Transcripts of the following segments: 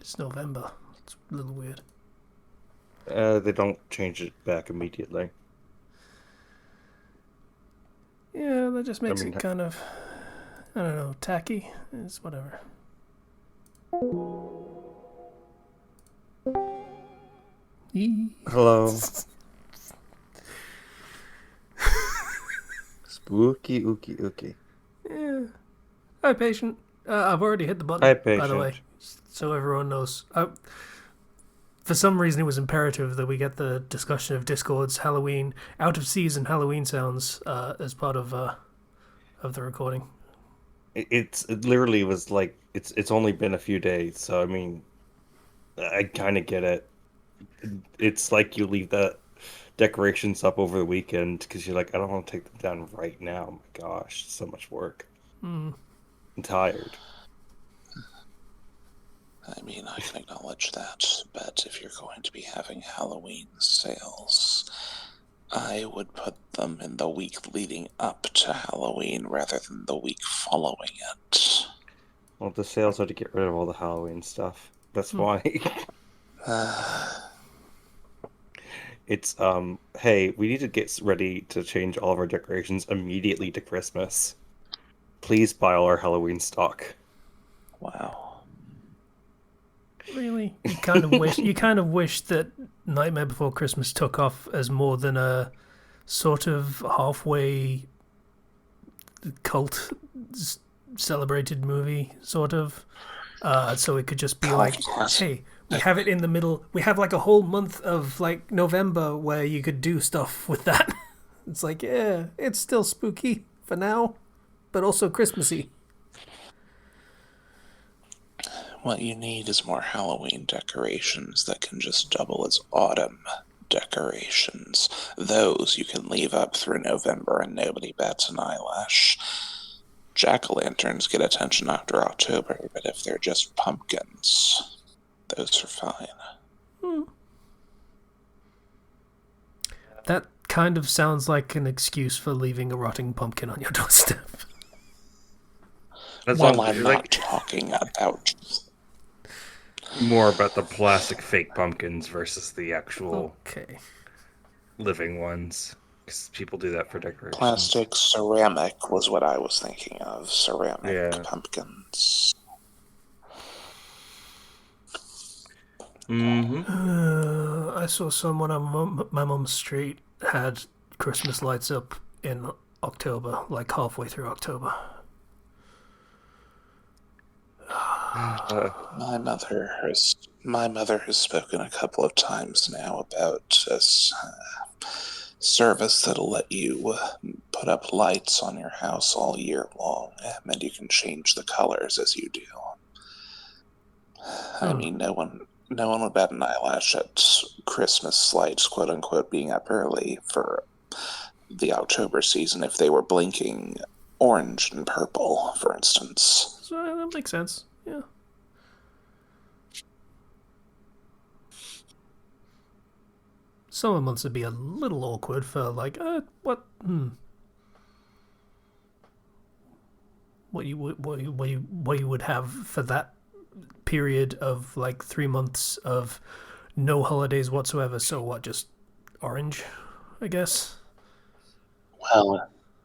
It's November. It's a little weird. They don't change it back immediately. Yeah, that just I makes mean, it kind of, I don't know, tacky. It's whatever. hello. Spooky, ooky, ooky. Yeah. Hi, patient. I've already hit the button, Hi, by the way, patient. so everyone knows. For some reason, it was imperative that we get the discussion of Discord's Halloween, out of season Halloween sounds as part of the recording. It literally was like it's only been a few days, so I mean, I kind of get it. It's like you leave the decorations up over the weekend because you're like, I don't want to take them down right now. Oh my gosh, so much work. Hmm. I'm tired. I mean, I can acknowledge that, but if you're going to be having Halloween sales, I would put them in the week leading up to Halloween rather than the week following it. Well, the sales are to get rid of all the Halloween stuff. That's why. It's hey, we need to get ready to change all of our decorations immediately to Christmas. Please buy all our Halloween stock. Wow. Really, you kind of wish that Nightmare Before Christmas took off as more than a sort of halfway cult celebrated movie, sort of. So it could just be like, hey, we have it in the middle. We have like a whole month of like November where you could do stuff with that. It's like, yeah, it's still spooky for now, but also Christmassy. What you need is more Halloween decorations that can just double as autumn decorations. Those you can leave up through November and nobody bats an eyelash. Jack-o'-lanterns get attention after October, but if they're just pumpkins, those are fine. That kind of sounds like an excuse for leaving a rotting pumpkin on your doorstep. That's Well, all, I'm not talking about... more about the plastic fake pumpkins versus the actual Okay. living ones. Because people do that for decorations. Plastic ceramic was what I was thinking of. Ceramic pumpkins. I saw someone on my mum's street had Christmas lights up in October, like halfway through October. My mother has spoken a couple of times now about this service that'll let you put up lights on your house all year long, and you can change the colors as you do. I mean, no one would bat an eyelash at Christmas lights, quote unquote, being up early for the October season if they were blinking orange and purple, for instance. So that makes sense. Yeah. Summer months would be a little awkward for like, what? What you would have for that period of like 3 months of no holidays whatsoever. So what? Just orange, I guess.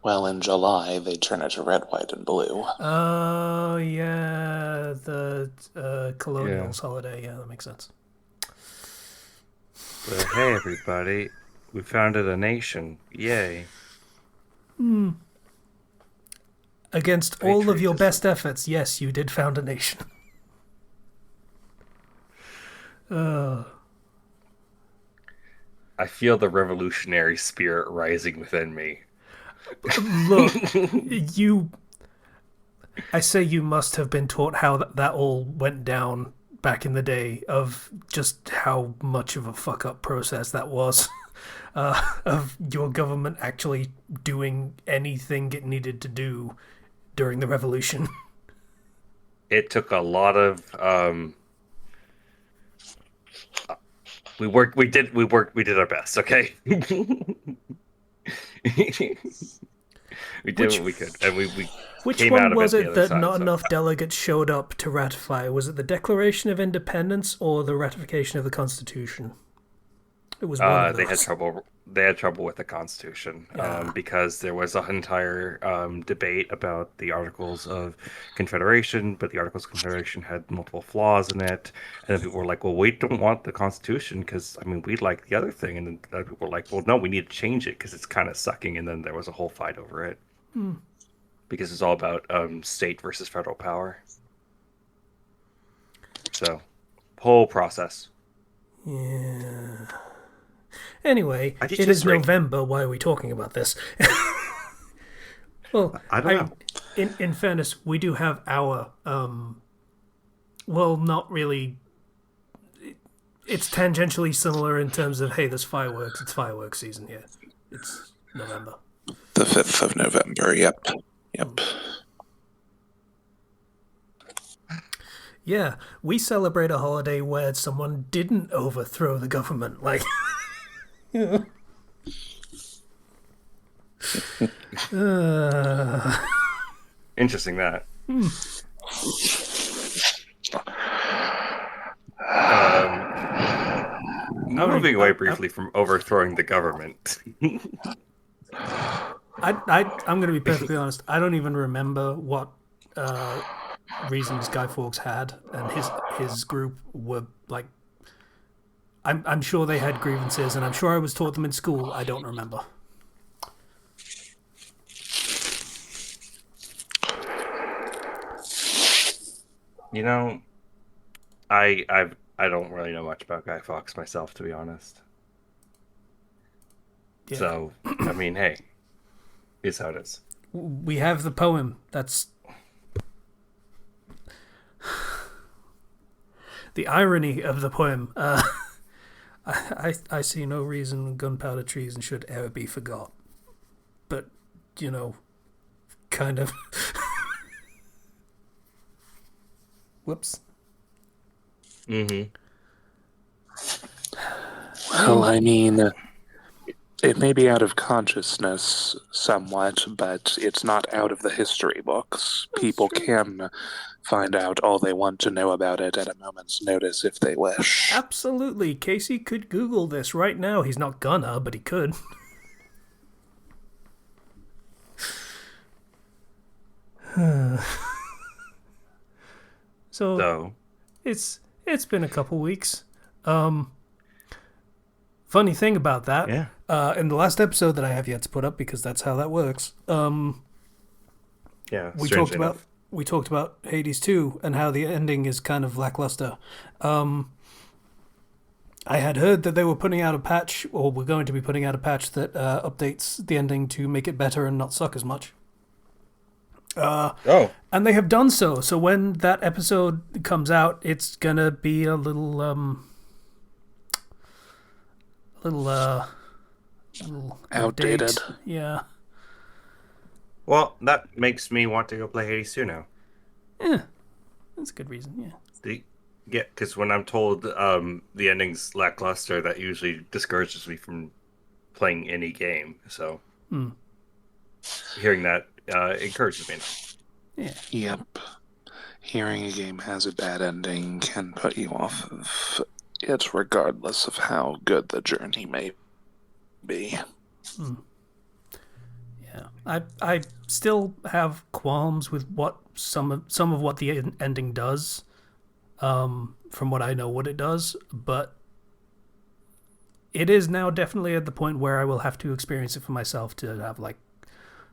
Well, in July they turn it to red, white, and blue. Oh yeah, the colonials holiday. Yeah, that makes sense. But hey, everybody, we founded a nation. Yay. Against all of your best efforts, yes, you did found a nation. I feel the revolutionary spirit rising within me. Look, I say you must have been taught how that all went down back in the day, of just how much of a fuck up process that was. Of your government actually doing anything it needed to do during the revolution. It took a lot of we did our best, okay? We did Which what we could, and we which came out one of was it the it other that side. not So. enough delegates showed up to ratify? Was it the Declaration of Independence or the ratification of the Constitution? It was one of They had those. trouble. They had trouble with the Constitution Yeah. because there was an entire debate about the Articles of Confederation, but the Articles of Confederation had multiple flaws in it, and then people were like, "Well, we don't want the Constitution because I mean we like the other thing," and then other people were like, "Well, no, we need to change it because it's kind of sucking," and then there was a whole fight over it because it's all about state versus federal power. So, whole process. Yeah. Anyway, I teach it is history. November. Why are we talking about this? Well, I don't know. in fairness, we do have our well, not really. It's tangentially similar in terms of hey, there's fireworks. It's fireworks season here. It's November. The 5th of November, yep. Yep. Yeah, we celebrate a holiday where someone didn't overthrow the government. Like, Interesting that. Moving away briefly from overthrowing the government. I'm going to be perfectly honest. I don't even remember what reasons Guy Fawkes had, and his group were like. I'm sure they had grievances, and I'm sure I was taught them in school. I don't remember. You know, I don't really know much about Guy Fawkes myself, to be honest. Yeah. So, I mean, hey, it's how it is. We have the poem. That's the irony of the poem. I see no reason gunpowder treason should ever be forgot. But, you know, kind of. Whoops. Mm-hmm. Well, I mean, it may be out of consciousness somewhat, but it's not out of the history books. People can find out all they want to know about it at a moment's notice if they wish. Absolutely. Casey could Google this right now. He's not gonna, but he could. So it's been a couple weeks. Funny thing about that, Yeah. In the last episode that I have yet to put up because that's how that works. Yeah. We strangely enough. talked about Hades 2 and how the ending is kind of lackluster. I had heard that they were putting out a patch, or were going to be putting out a patch that updates the ending to make it better and not suck as much. Oh. And they have done so. So when that episode comes out, it's gonna be a little Outdated. Yeah. Well, that makes me want to go play Hades 2 now. Yeah. That's a good reason, yeah. Yeah, because when I'm told the ending's lackluster, that usually discourages me from playing any game. So hearing that encourages me. Yeah. Yep. Hearing a game has a bad ending can put you off of it regardless of how good the journey may be. Yeah. I still have qualms with what some of what the ending does. From what I know what it does, but it is now definitely at the point where I will have to experience it for myself to have like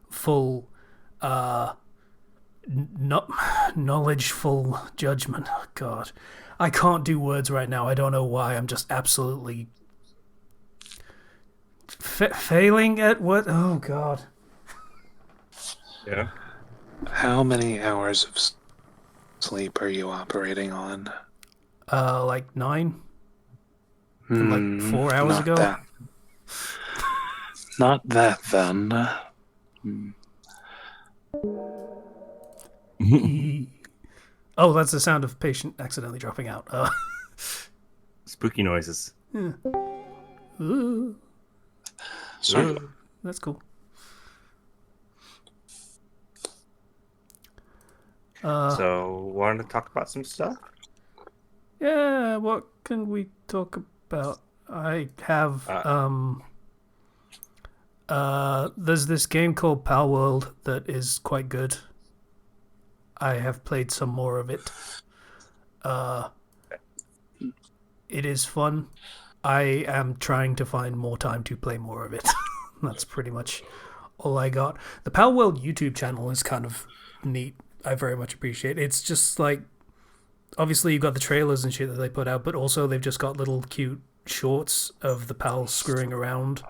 full knowledgeful judgment. Oh, God, I can't do words right now. I don't know why. I'm just absolutely failing at what? Oh, God. Yeah. How many hours of sleep are you operating on? Like 9? From like 4 hours not ago? That. Not that, then. Oh, that's the sound of patient accidentally dropping out. Spooky noises. Yeah. Ooh, So, that's cool. Uh, So, wanted to talk about some stuff? yeah, what can we talk about? I have Uh, there's this game called Pal World that is quite good. I have played some more of it. Uh, it is fun. I am trying to find more time to play more of it. That's pretty much all I got. The Pal World YouTube channel is kind of neat. I very much appreciate it. It's just like obviously you've got the trailers and shit that they put out, but also they've just got little cute shorts of the pals screwing around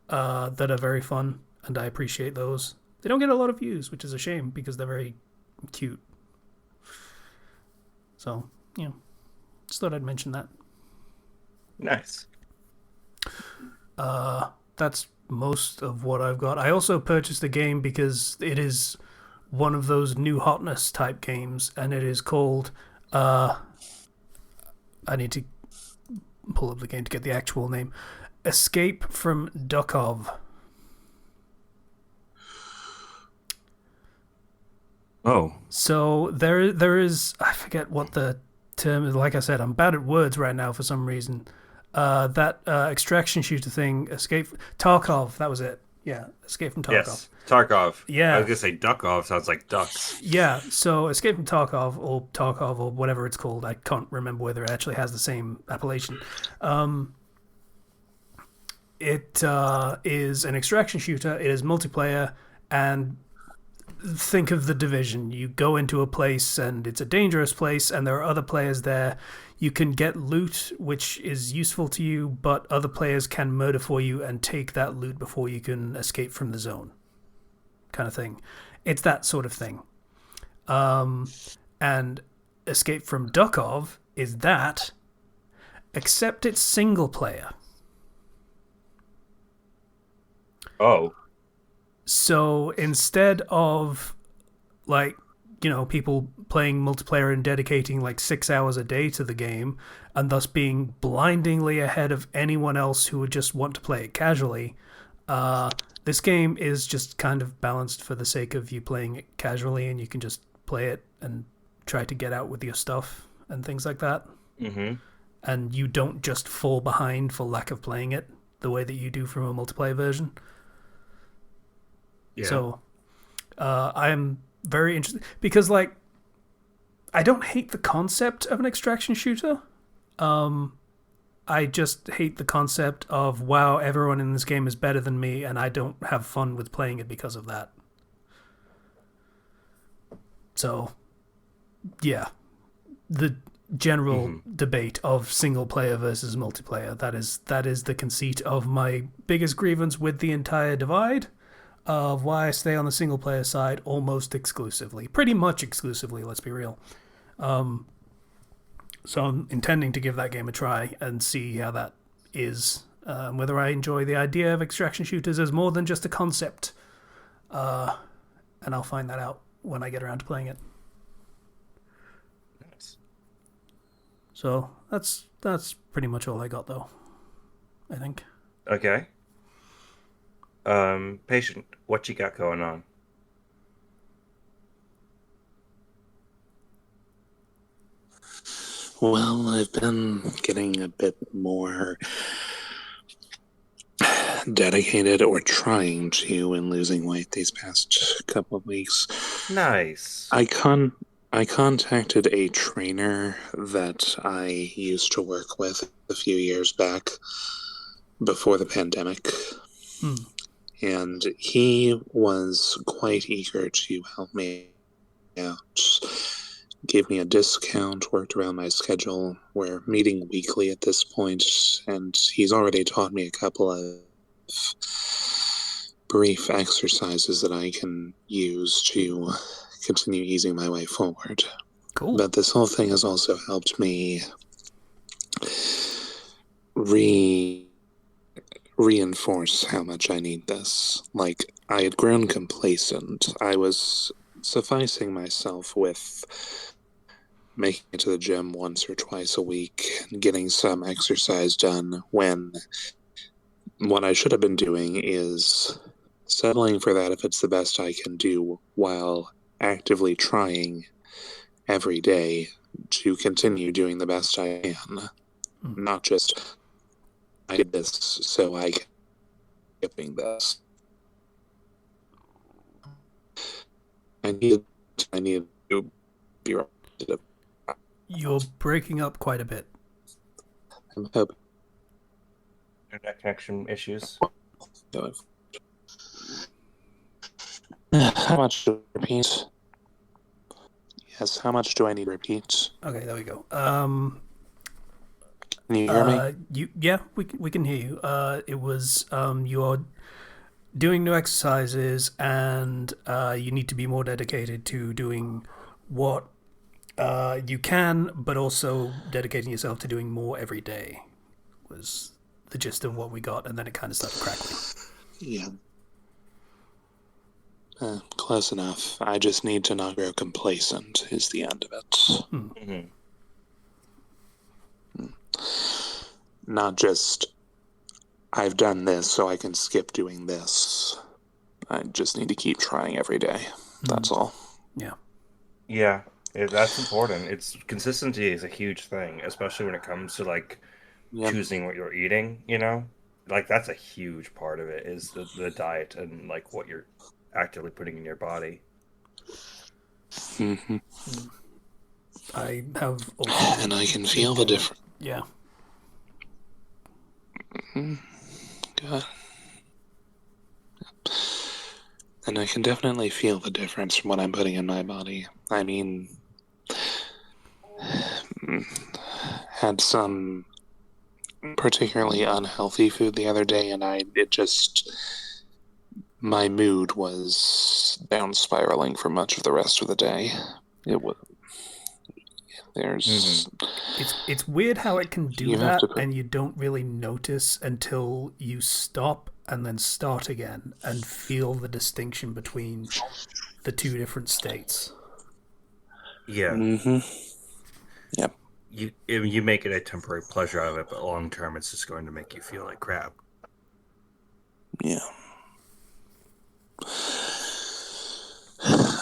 that are very fun, and I appreciate those. They don't get a lot of views, which is a shame because they're very cute. So, just thought I'd mention that. nice. That's most of what I've got. I also purchased the game because it is one of those new hotness type games, and it is called. I need to pull up the game to get the actual name. Escape from Duckov. Oh, So there is I forget what the term is. Like I said, I'm bad at words right now for some reason. That extraction shooter thing, Escape Tarkov. That was it. Yeah, Escape from Tarkov. yes. Tarkov. I was Yeah, gonna say Duckov sounds like ducks. yeah. So Escape from Tarkov or whatever it's called. I can't remember whether it actually has the same appellation. It is an extraction shooter. It is multiplayer, and think of the Division. You go into a place and it's a dangerous place, and there are other players there. You can get loot, which is useful to you, but other players can murder for you and take that loot before you can escape from the zone, kind of thing. It's that sort of thing. And Escape from Duckov is that, except it's single player. Oh, So instead of like people playing multiplayer and dedicating like 6 hours a day to the game and thus being blindingly ahead of anyone else who would just want to play it casually, this game is just kind of balanced for the sake of you playing it casually, and you can just play it and try to get out with your stuff and things like that, mm-hmm. and you don't just fall behind for lack of playing it the way that you do from a multiplayer version. Yeah. So I am very interested because, like, I don't hate the concept of an extraction shooter. I just hate the concept of wow, everyone in this game is better than me, and I don't have fun with playing it because of that. So, yeah, the general debate of single player versus multiplayer, that is the conceit of my biggest grievance with the entire divide, of why I stay on the single player side almost exclusively, pretty much exclusively. Let's be real. So I'm intending to give that game a try and see how that is, whether I enjoy the idea of extraction shooters as more than just a concept, and I'll find that out when I get around to playing it. Nice. So that's pretty much all I got, though, I think. Okay. Patient, what you got going on? Well, I've been getting a bit more dedicated or trying to in losing weight these past couple of weeks. Nice. I contacted a trainer that I used to work with a few years back before the pandemic, and he was quite eager to help me out. Gave me a discount, worked around my schedule. We're meeting weekly at this point, and he's already taught me a couple of brief exercises that I can use to continue easing my way forward. Cool. But this whole thing has also helped me reinforce how much I need this. Like, I had grown complacent. I was sufficing myself with making it to the gym once or twice a week, getting some exercise done, when what I should have been doing is settling for that if it's the best I can do while actively trying every day to continue doing the best I can. Not just, I did this so I can keep doing this. I need to be repetitive. You're breaking up quite a bit. I'm hoping Internet connection issues. going. How much do I repeat? Yes, how much do I need to repeat? Okay, there we go. Can you hear me? We can hear you. It was you're doing new exercises, and you need to be more dedicated to doing what you can, but also dedicating yourself to doing more every day. Was the gist of what we got, and then it kind of started crackling. Yeah. Close enough. I just need to not grow complacent is the end of it. Not just, I've done this so I can skip doing this. I just need to keep trying every day. That's all. Yeah. Yeah, that's important. Consistency is a huge thing, especially when it comes to like choosing what you're eating, Like that's a huge part of it is the diet and like what you're actively putting in your body. Mm-hmm. I have also... And I can feel the difference. Yeah. Good. And I can definitely feel the difference from what I'm putting in my body. I mean, had some particularly unhealthy food the other day, and my mood was down spiraling for much of the rest of the day. It was. It's weird how it can do that, and you don't really notice until you stop and then start again and feel the distinction between the two different states. Yeah. Mm-hmm. Yep. You make it a temporary pleasure out of it, but long term, it's just going to make you feel like crap. Yeah.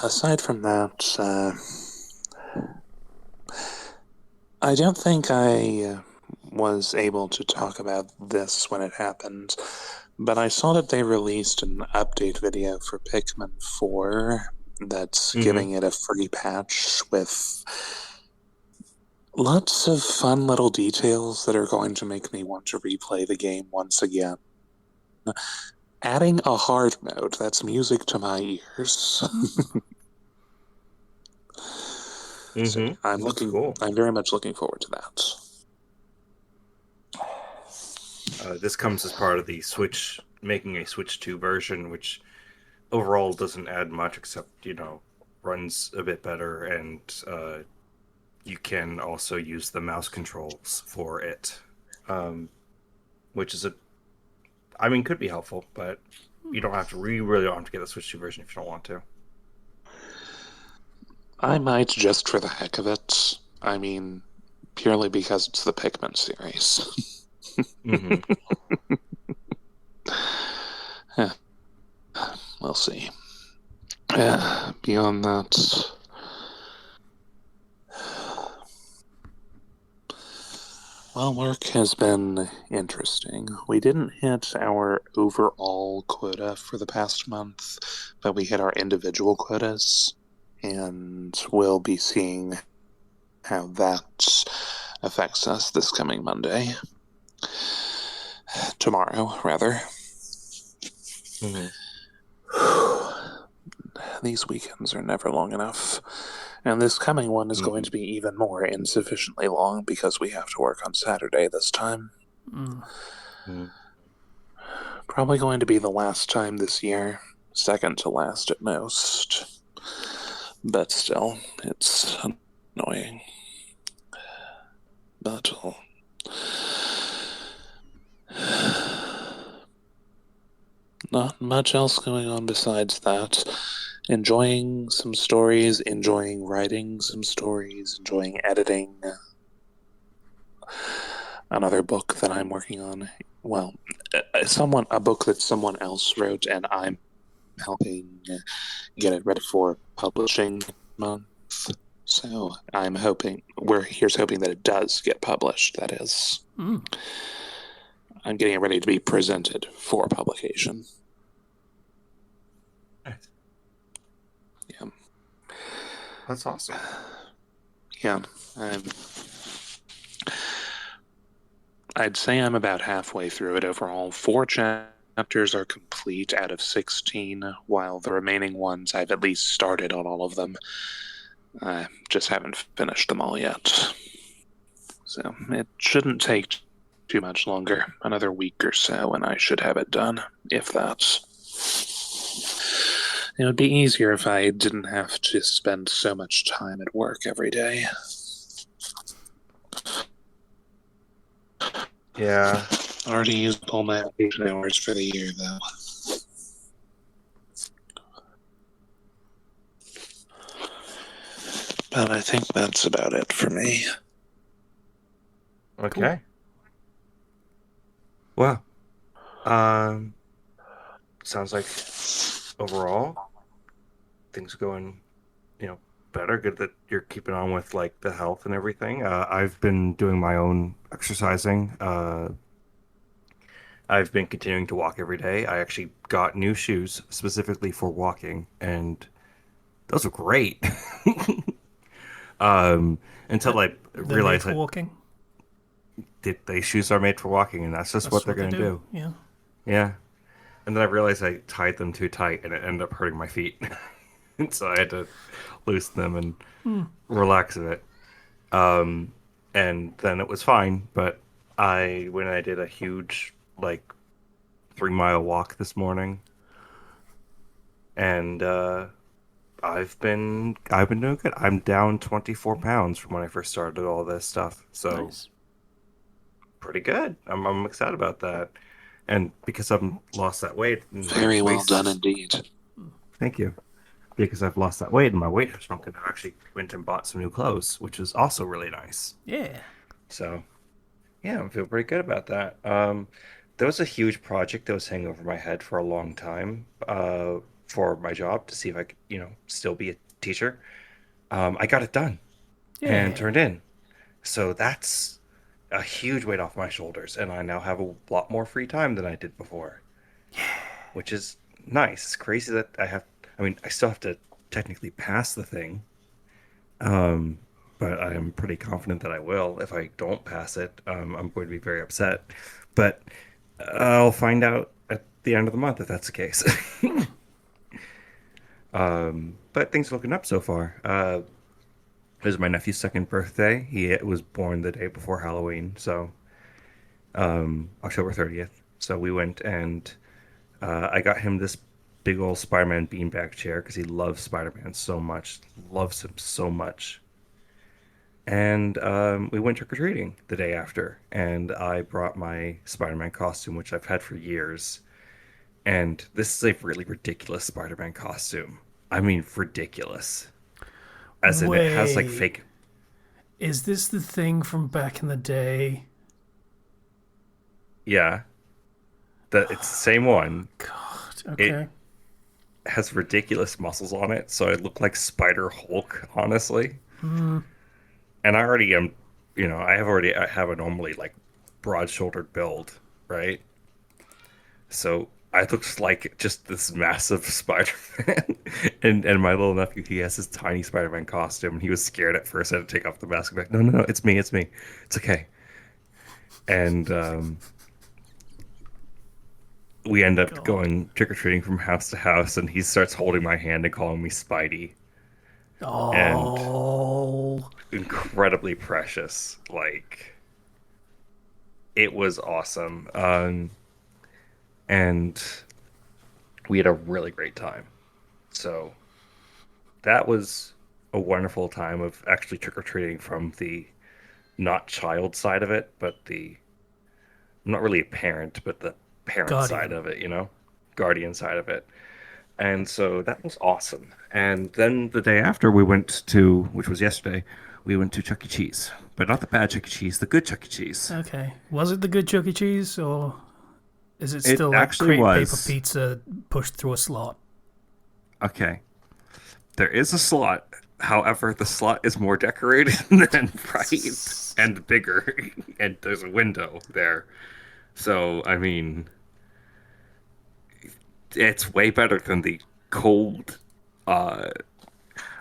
Aside from that, I don't think I was able to talk about this when it happened, but I saw that they released an update video for Pikmin 4 that's giving it a free patch with lots of fun little details that are going to make me want to replay the game once again. Adding a hard mode, that's music to my ears. So I'm very much looking forward to that. This comes as part of the Switch, making a Switch 2 version, which overall doesn't add much except, runs a bit better, and you can also use the mouse controls for it, which is could be helpful, but you really don't have to get the Switch 2 version if you don't want to. I might just for the heck of it. I mean, purely because it's the Pikmin series. We'll see. Beyond that, well, work has been interesting. We didn't hit our overall quota for the past month, but we hit our individual quotas, and we'll be seeing how that affects us this coming Monday. Tomorrow, rather. These weekends are never long enough. And this coming one is going to be even more insufficiently long because we have to work on Saturday this time. Probably going to be the last time this year. Second to last at most. But still, it's annoying. But not much else going on besides that. Enjoying some stories, enjoying writing some stories, enjoying editing another book that I'm working on. Well, a book that someone else wrote, and I'm helping get it ready for publishing month. So here's hoping that it does get published. That is, I'm getting it ready to be presented for publication. Nice. Yeah. That's awesome. Yeah. I'd say I'm about halfway through it overall. 4 chapters are complete out of 16, while the remaining ones I've at least started on all of them. I just haven't finished them all yet. So it shouldn't take too much longer. Another week or so, and I should have it done, if that. It would be easier if I didn't have to spend so much time at work every day. Yeah. Already used all my vacation hours for the year, though. But I think that's about it for me. Okay. Well, sounds like overall things are going, better. Good that you're keeping on with like the health and everything. I've been doing my own exercising. I've been continuing to walk every day. I actually got new shoes specifically for walking, and those are great. Until I They're made realized for that walking. they shoes are made for walking, and that's just what they're What they going to do. do. Yeah. Yeah. And then I realized I tied them too tight, and it ended up hurting my feet. And so I had to loosen them and relax a bit. And then it was fine, but I when I did a huge like 3 mile walk this morning, and I've been doing good. I'm down 24 pounds from when I first started all this stuff, so Nice. pretty good. I'm excited about that, and because I've lost that weight, and my Very well waist done is, indeed. thank you. Because I've lost that weight and my weight has shrunken, I actually went and bought some new clothes, which is also really nice. Yeah. So yeah, I feel pretty good about that. There was a huge project that was hanging over my head for a long time, for my job to see if I could, still be a teacher. I got it done and Yeah. turned in. So that's a huge weight off my shoulders, and I now have a lot more free time than I did before, which is nice. It's crazy that I mean, I still have to technically pass the thing, um, but I am pretty confident that I will. If I don't pass it, I'm going to be very upset. But I'll find out at the end of the month if that's the case. But things are looking up so far. It was my nephew's second birthday. He was born the day before Halloween, so October 30th. So we went and I got him this big old Spider-Man beanbag chair because he loves Spider-Man so much, loves him so much. And we went trick-or-treating the day after, and I brought my Spider-Man costume, which I've had for years. And this is a really ridiculous Spider-Man costume. I mean, ridiculous. As in, it has like Wait. fake. Is this the thing from back in the day? Yeah, it's the same one. God. It Okay. has ridiculous muscles on it, so I look like Spider Hulk, honestly. And I already am, I have a normally like broad-shouldered build, right? So I looked like just this massive Spider-Man, and my little nephew, he has this tiny Spider-Man costume, and he was scared at first. I had to take off the mask. Back, no, no, no, it's me, it's okay. And we end up God. going trick or treating from house to house, and he starts holding my hand and calling me Spidey, and Oh. incredibly precious. Like it was awesome, and we had a really great time. So that was a wonderful time of actually trick or treating from the not child side of it, but I'm not really a parent, but the parent side Guardian. of it, guardian side of it. And so that was awesome. And then the day after, we went to, which was yesterday, we went to Chuck E. Cheese, but not the bad Chuck E. Cheese, the good Chuck E. Cheese. Okay. Was it the good Chuck E. Cheese, or is it It still like actually crepe paper was pizza pushed through a slot? okay. There is a slot, However, the slot is more decorated and bright and bigger, and there's a window there. So, I mean, it's way better than the cold. Uh,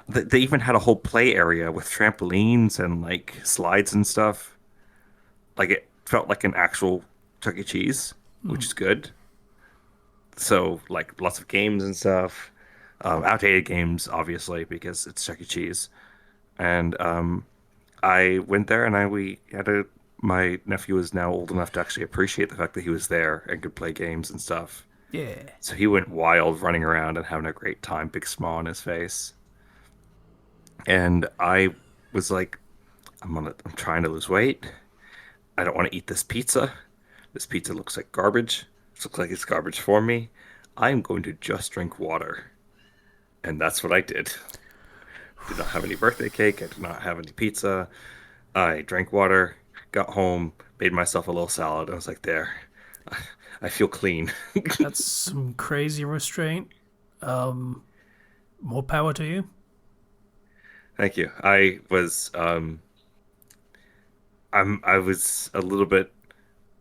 they even had a whole play area with trampolines and like slides and stuff. Like it felt like an actual Chuck E. Cheese, which is good. So, like lots of games and stuff. Outdated games, obviously, because it's Chuck E. Cheese. And I went there and I we had a my nephew is now old enough to actually appreciate the fact that he was there and could play games and stuff. Yeah. So he went wild running around and having a great time, big smile on his face. And I was like, I'm trying to lose weight. I don't want to eat this pizza. This pizza looks like garbage. It looks like it's garbage for me. I'm going to just drink water. And that's what I did. Did not have any birthday cake. I did not have any pizza. I drank water, got home, made myself a little salad. I was like, there, I feel clean. That's some crazy restraint. More power to you. Thank you. I was a little bit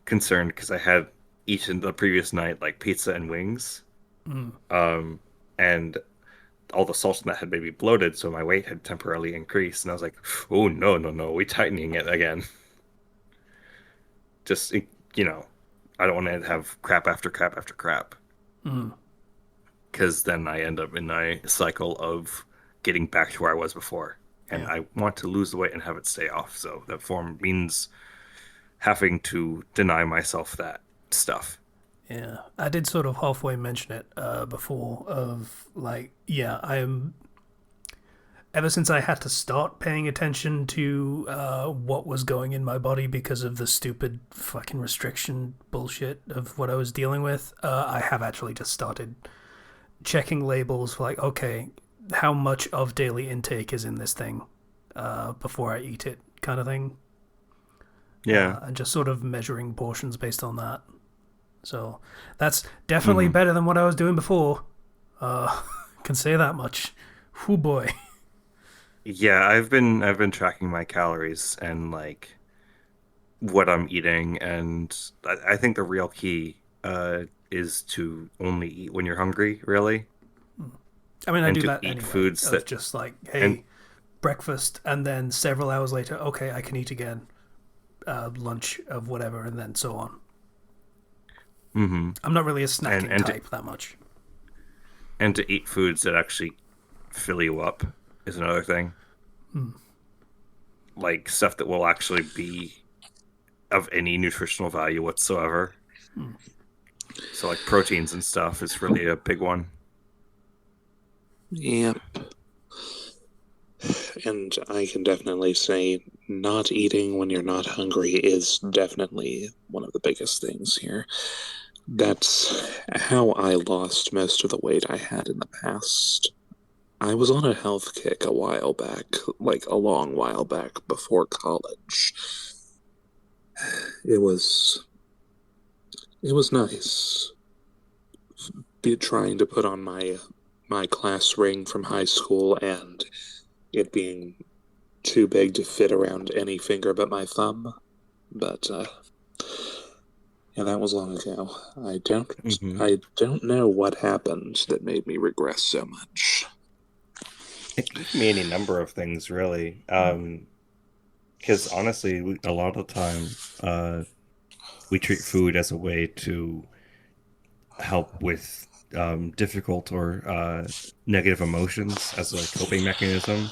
concerned because I had each in the previous night like pizza and wings. Mm. And all the salt in that had made me bloated, so my weight had temporarily increased. And I was like, oh no, no, no, we tightening it again. Just you know, I don't want to have crap after crap after crap Mm. because then I end up in a cycle of getting back to where I was before. And Yeah. I want to lose the weight and have it stay off. So that form means having to deny myself that stuff. Yeah. I did sort of halfway mention it before of like, yeah, I am ever since I had to start paying attention to what was going in my body because of the stupid fucking restriction bullshit of what I was dealing with, I have actually just started checking labels for like, okay, how much of daily intake is in this thing before I eat it, kind of thing, Yeah. and just sort of measuring portions based on that. So that's definitely Hmm. better than what I was doing before. Uh, can say that much. Whoo boy. Yeah, I've been tracking my calories and like what I'm eating, and I think the real key is to only eat when you're hungry, really, I mean, I and do to that eat anyway. foods Of that just like, and hey, breakfast, and then several hours later, okay, I can eat again. Lunch of whatever, and then so on. hmm I'm not really a and snacking and to, type that much. and to eat foods that actually fill you up is another thing. Like stuff that will actually be of any nutritional value whatsoever. So like proteins and stuff is really a big one. Yep. And I can definitely say not eating when you're not hungry is definitely one of the biggest things here. That's how I lost most of the weight I had in the past. I was on a health kick a while back, like a long while back before college. It was it was nice be trying to put on my class ring from high school and it being too big to fit around any finger but my thumb. But yeah, that was long ago. I don't Hmm. I don't know what happened that made me regress so much. It could be any number of things, really. Because honestly, a lot of the time, we treat food as a way to help with difficult or negative emotions as a coping mechanism,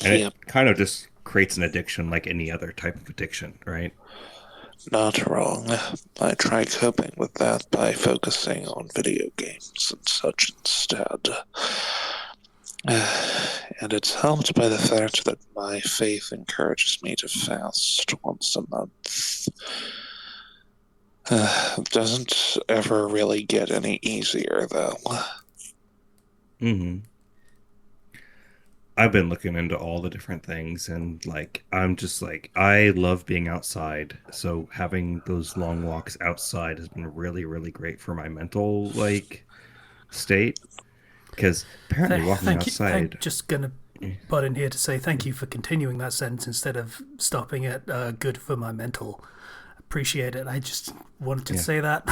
and it Yep, kind of just creates an addiction like any other type of addiction, right? not wrong. I try coping with that by focusing on video games and such instead. And it's helped by the fact that my faith encourages me to fast once a month. Doesn't ever really get any easier, though. Hmm. I've been looking into all the different things, and like I'm just like I love being outside, so having those long walks outside has been really, really great for my mental like state. Because apparently walking Thank you. outside, Just gonna butt in here to say thank you for continuing that sentence instead of stopping at good for my mental. Appreciate it. I just wanted to Yeah. say that.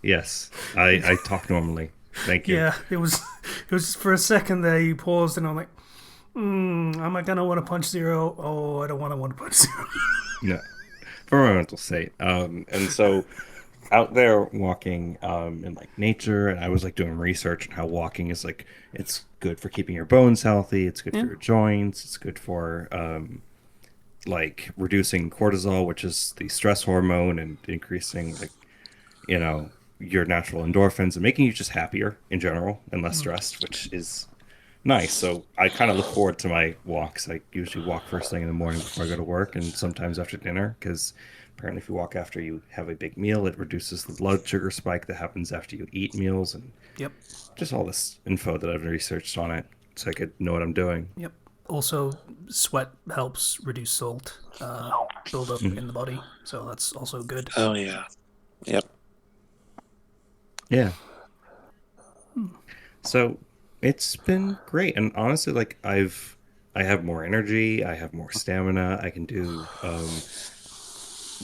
Yes, I talk normally. Thank you. Yeah, it was just for a second there you paused and I'm like, am I gonna want to punch Zero? Oh, I don't want to punch Zero. Yeah, for my mental state. And so out there walking in like nature, and I was like doing research on how walking is like it's good for keeping your bones healthy. It's good Yeah. for your joints. It's good for like reducing cortisol, which is the stress hormone, and increasing like you know your natural endorphins and making you just happier in general and less stressed, which is nice. So I kind of look forward to my walks. I usually walk first thing in the morning before I go to work, and sometimes after dinner, because apparently if you walk after you have a big meal, it reduces the blood sugar spike that happens after you eat meals, and Yep. just all this info that I've researched on it, so I could know what I'm doing. Yep. Also, sweat helps reduce salt build up Mhm. in the body, so that's also good. Oh, yeah. Yep. Yeah. So it's been great, and honestly, like I have more energy, I have more stamina, I can do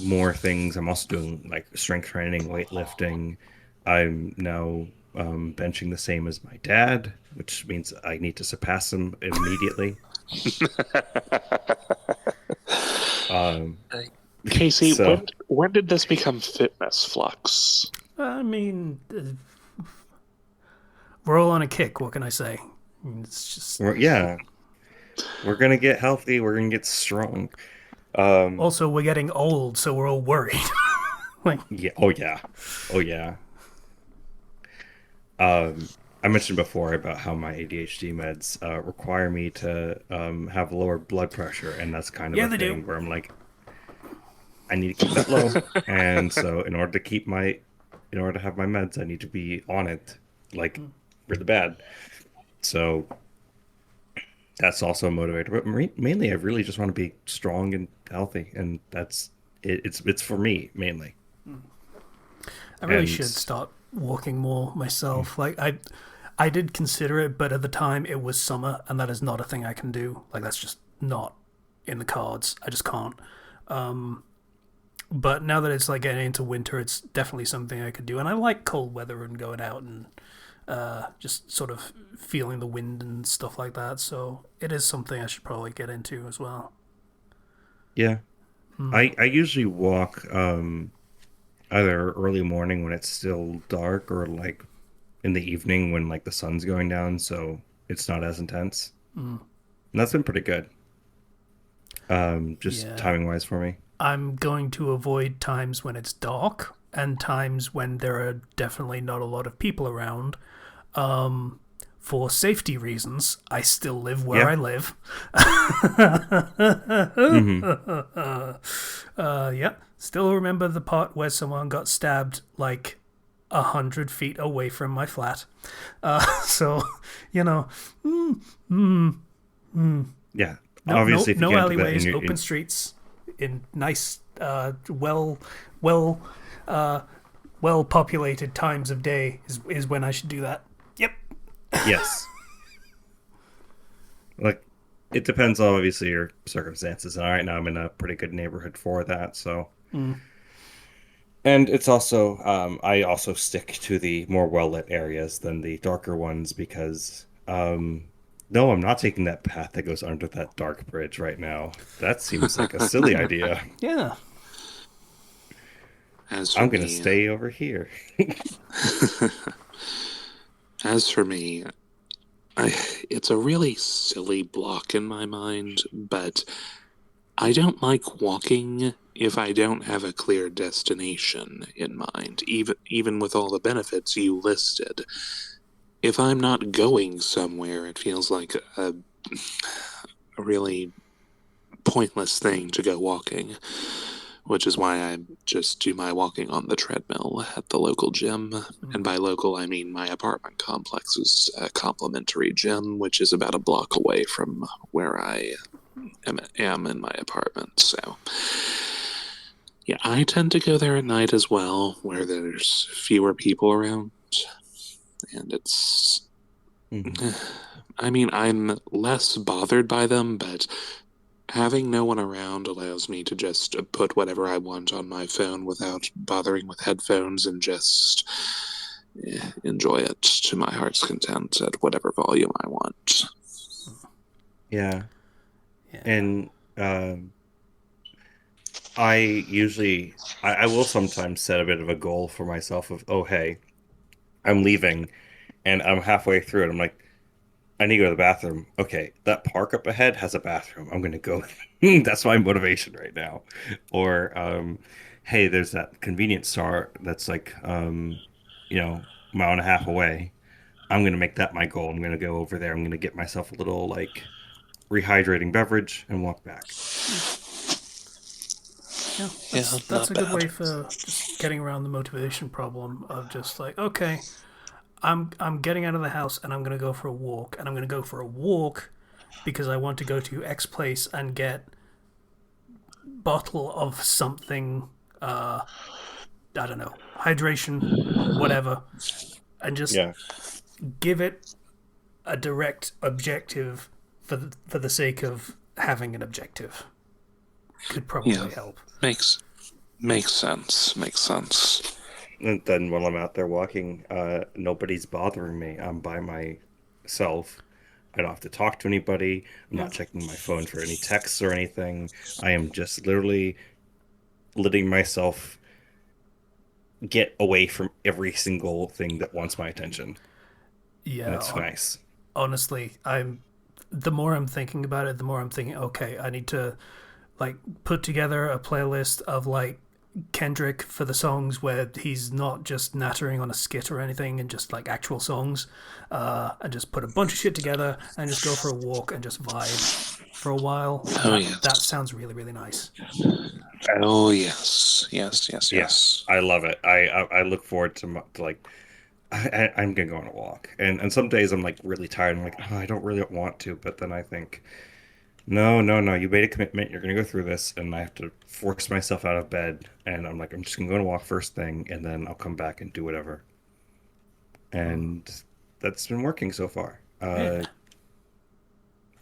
more things. I'm also doing like strength training, weightlifting. I'm now benching the same as my dad, which means I need to surpass him immediately. Um, Casey, so when did this become Fitness Flux? I mean, we're all on a kick. What can I say? It's just yeah, we're gonna get healthy. We're gonna get strong. Um, also we're getting old, so we're all worried. Like, yeah. Oh yeah. Oh yeah. I mentioned before about how my ADHD meds require me to have lower blood pressure, and that's kind of yeah, a they do. thing where I'm like, I need to keep that low, and so in order to have my meds, I need to be on it, like really bad. So that's also a motivator. But mainly, I really just want to be strong and healthy, and that's it. It's for me mainly, I really and should start walking more myself. Like I did consider it, but at the time it was summer, and that is not a thing I can do. Like that's just not in the cards. I just can't. But now that it's like getting into winter, it's definitely something I could do. And I like cold weather and going out and just sort of feeling the wind and stuff like that. So it is something I should probably get into as well. yeah, I usually walk either early morning when it's still dark or like in the evening when like the sun's going down, so it's not as intense. And that's been pretty good. Just Yeah. timing wise for me. I'm going to avoid times when it's dark and times when there are definitely not a lot of people around. For safety reasons, I still live where Yeah. I live. Hmm. Yeah. Still remember the part where someone got stabbed like 100 feet away from my flat. So, you know, Yeah. no Obviously, if you no can't do that alleyways, open streets, in nice, well, well populated times of day is when I should do that. Yep. yes, like it depends on obviously your circumstances. And all right, now I'm in a pretty good neighborhood for that. So, and it's also I also stick to the more well lit areas than the darker ones because no, I'm not taking that path that goes under that dark bridge right now. That seems like a silly idea. Yeah. As for I'm gonna me, stay over here. as for me, it's a really silly block in my mind, but I don't like walking if I don't have a clear destination in mind, even with all the benefits you listed. If I'm not going somewhere, it feels like a really pointless thing to go walking, which is why I just do my walking on the treadmill at the local gym. And by local, I mean my apartment complex's complimentary gym, which is about a block away from where I am in my apartment. So, yeah, I tend to go there at night as well, where there's fewer people around. And it's Mhm. I mean, I'm less bothered by them, but having no one around allows me to just put whatever I want on my phone without bothering with headphones and just enjoy it to my heart's content at whatever volume I want. Yeah. Yeah. And I usually, I will sometimes set a bit of a goal for myself of, oh, hey, I'm leaving and I'm halfway through it. I'm like, I need to go to the bathroom. Okay, that park up ahead has a bathroom. I'm gonna go. That's my motivation right now. Or, hey, there's that convenience store that's like, mile and a half away. I'm gonna make that my goal. I'm gonna go over there. I'm gonna get myself a little like rehydrating beverage and walk back. Yeah, Yeah, that's not a good bad. way for just getting around the motivation problem of just like, okay, I'm getting out of the house and I'm gonna go for a walk, and I'm gonna go for a walk because I want to go to X place and get bottle of something. I don't know, hydration, whatever, and just Yeah, give it a direct objective for the sake of having an objective could Yeah, probably help. makes makes sense. Makes sense. and then while I'm out there walking, nobody's bothering me. I'm by myself. I don't have to talk to anybody. I'm Yeah, not checking my phone for any texts or anything. I am just literally letting myself get away from every single thing that wants my attention. And yeah. it's nice. Honestly, I'm. The more I'm thinking about it, the more I'm thinking, okay, I need to like put together a playlist of like Kendrick for the songs where he's not just nattering on a skit or anything, and just like actual songs, and just put a bunch of shit together and just go for a walk and just vibe for a while. Oh That yes. sounds really really nice. Oh yes. Yes. Yes. Yeah, Yes. I love it. I look forward to like I'm gonna go on a walk, and some days I'm like really tired. I'm like, oh, I don't really want to, but then I think, no, no, no, you made a commitment. You're gonna go through this, and I have to force myself out of bed. And I'm like, I'm just gonna go on a walk first thing, and then I'll come back and do whatever. And that's been working so far, Yeah.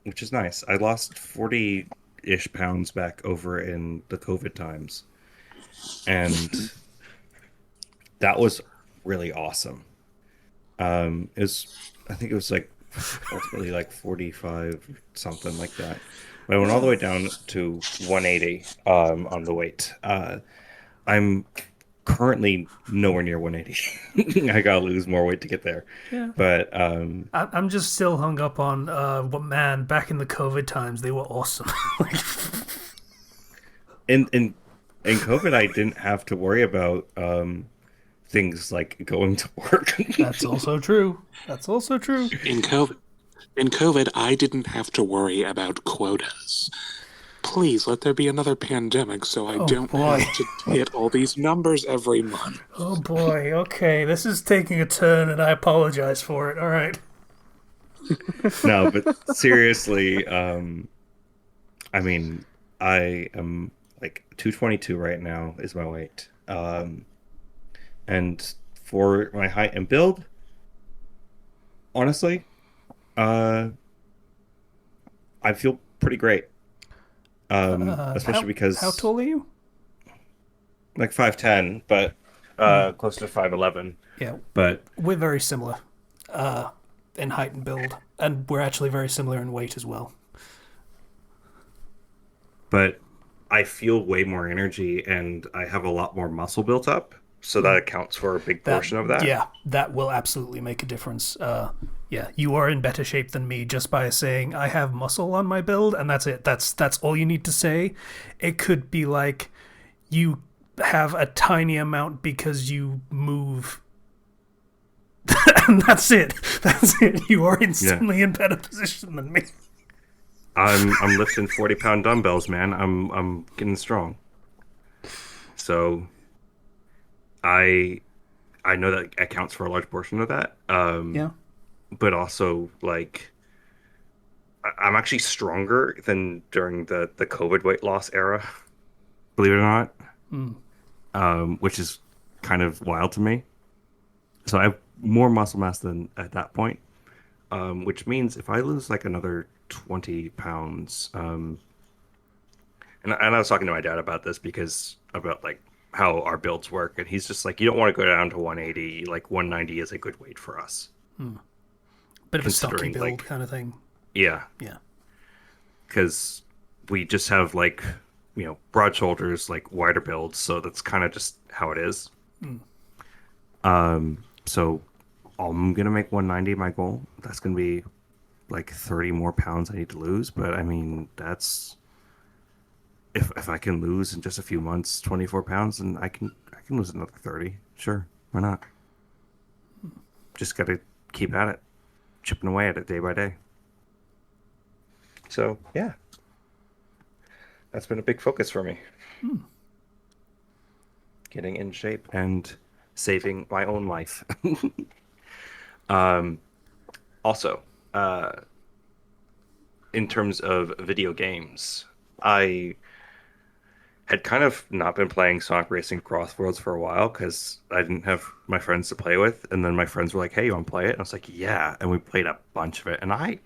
which is nice. I lost 40-ish pounds back over in the COVID times, and that was really awesome. Is I think it was like ultimately like 45 something like that. But I went all the Yeah. way down to 180 on the weight. I'm currently nowhere near 180. I gotta lose more weight to get there. Yeah. But I'm just still hung up on what man back in the COVID times they were awesome. Like, in in in COVID, I didn't have to worry about things like going to work. that's also true. That's also true. In COVID, I didn't have to worry about quotas. Please let there be another pandemic so I Oh don't boy. have to hit all these numbers every month. Oh boy. Okay, this is taking a turn, and I apologize for it. All right. No, but seriously, I mean, I am like 222 right now is my weight. And for my height and build, honestly, uh, I feel pretty great. Especially How because tall are you? like 5'10", but close to 5'11". Yeah, But we're very similar in height and build, and we're actually very similar in weight as well. but I feel way more energy and I have a lot more muscle built up, so that accounts for a big That portion of that. yeah, that will absolutely make a difference. Yeah, you are in better shape than me just by saying I have muscle on my build, and that's it. That's all you need to say. It could be like you have a tiny amount because you move, and that's it. That's it. You are Yeah. instantly in better position than me. I'm lifting 40-pound dumbbells, man. I'm getting strong. So I I know that accounts for a large portion of that. Yeah. But also like I'm actually stronger than during the COVID weight loss era, believe it or not. Which is kind of wild to me. So I have more muscle mass than at that point. which means if I lose like another 20 pounds, and I was talking to my dad about this because about like how our builds work, and he's just like, you don't want to go down to 180, like 190 is a good weight for us, Bit of a stocky considering build like, kind of thing. yeah, Yeah. because we just have like, broad shoulders, like wider builds, so that's kind of just how it is. So I'm gonna make 190 my goal. That's gonna be like 30 more pounds I need to lose, but I mean that's if I can lose in just a few months 24 pounds, then I can lose another 30. Sure, why not? Just gotta keep at it, chipping away at it day by day. So yeah, that's been a big focus for me. Getting in shape and saving my own life. Also, uh, in terms of video games, I had kind of not been playing Sonic Racing Cross Worlds for a while because I didn't have my friends to play with. And then my friends were like, "Hey, you want to play it?" And I was like, "Yeah." And we played a bunch of it. And I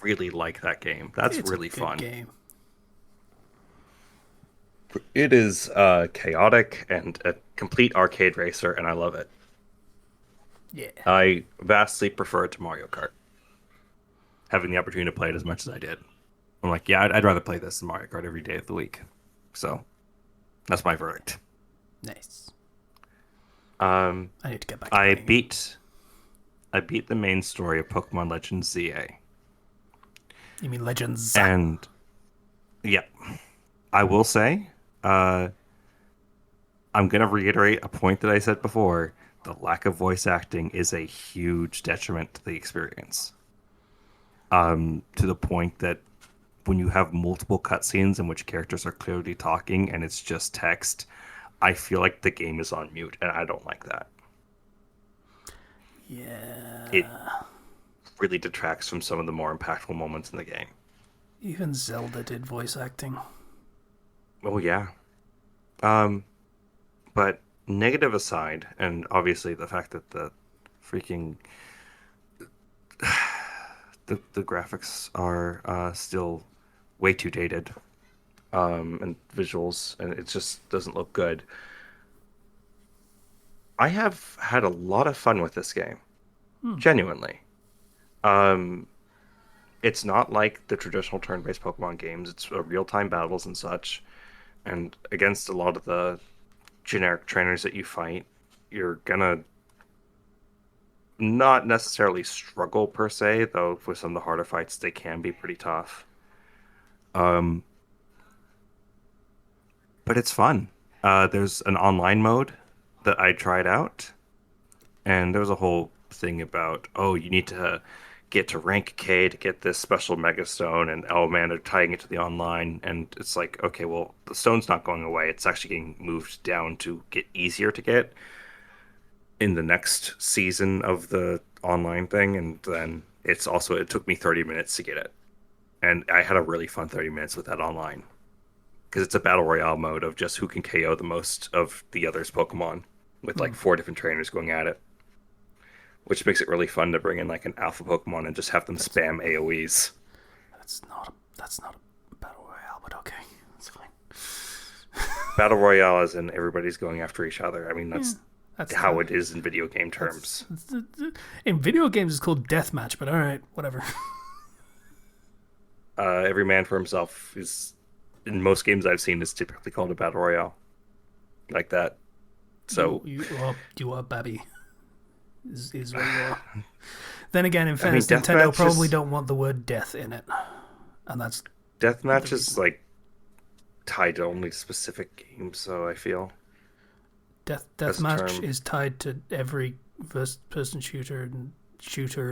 really like that game. That's It's a really good fun. game. It is chaotic and a complete arcade racer, and I love it. Yeah. I vastly prefer it to Mario Kart, having the opportunity to play it as much as I did. I'm like, yeah, I'd rather play this than Mario Kart every day of the week. So that's my verdict. Nice. Um, I need to get back to I playing it. beat the main story of Pokemon Legends ZA, You mean Legends? and yeah, I will say, uh, I'm gonna reiterate a point that I said before. The lack of voice acting is a huge detriment to the experience. To the point that when you have multiple cutscenes in which characters are clearly talking and it's just text, I feel like the game is on mute, and I don't like that. It Yeah. really detracts from some of the more impactful moments in the game. Even Zelda did voice acting. Oh yeah. Um, but negative aside, and obviously the fact that the freaking the graphics are still way too dated, and visuals, and it just doesn't look good. I have had a lot of fun with this game, genuinely. Um, it's not like the traditional turn-based Pokemon games. It's real-time battles and such, and against a lot of the generic trainers that you fight, you're gonna not necessarily struggle per se, though with some of the harder fights they can be pretty tough. Um, but it's fun. There's an online mode that I tried out, and there was a whole thing about, oh, you need to get to rank K to get this special Mega Stone, and oh man, they're tying it to the online, and it's like, okay, well, the stone's not going away. It's actually getting moved down to get easier to get in the next season of the online thing, and then it took me 30 minutes to get it, and I had a really fun 30 minutes with that online because it's a battle royale mode of just who can KO the most of the other's Pokemon with like four different trainers going at it, which makes it really fun to bring in like an alpha Pokemon and just have them That's spam AoEs. that's not a battle royale, but okay, that's fine. Battle royale as in everybody's going after each other. I mean, Yeah, that's that's how it is in video game terms. in video games it's called deathmatch, but all right, whatever. Every man for himself is in most games I've seen is typically called a battle royale like that. you So you are Babby. Is what you are. Then again, in I mean, fairness, Nintendo deathmatch probably is don't want the word death in it, and that's the deathmatch is reason. like tied to only specific games. So I feel as a Deathmatch term, is tied to every first-person shooter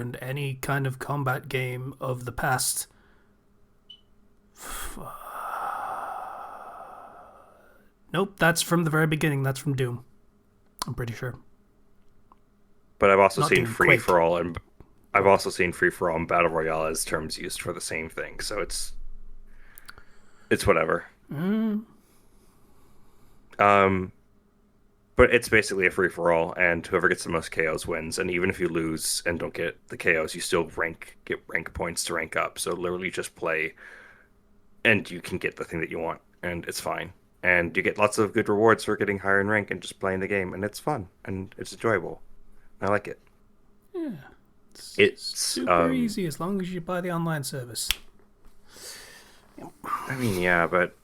and any kind of combat game of the past. Nope, that's from the very beginning. That's from Doom. I'm pretty sure. but I've also Not seen Doom, free Quake. for all and I've Quake. also seen free for all and battle royale as terms used for the same thing. So it's whatever. Mm, Um, But it's basically a free for all, and whoever gets the most KOs wins. And even if you lose and don't get the KOs, you still get rank points to rank up. So literally just play, and you can get the thing that you want, and it's fine. And you get lots of good rewards for getting higher in rank and just playing the game, and it's fun and it's enjoyable. I like it. Yeah. It's It's super easy as long as you buy the online service. I mean, yeah, but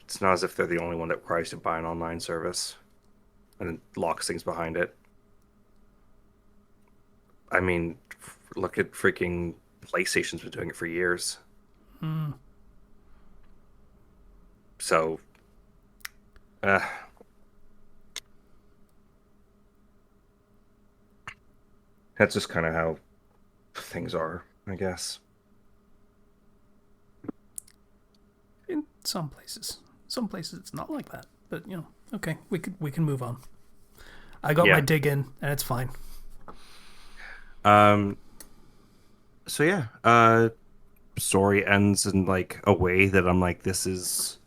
it's not as if they're the only one that requires you to buy an online service and locks things behind it. I mean, look at freaking PlayStation's been doing it for years. Hmm. So, uh, that's just kind of how things are, I guess. In some places it's not like that. But okay, we can move on. I got my Yeah. dig in, and it's fine. Um. So yeah. Story ends in like a way that I'm like, this is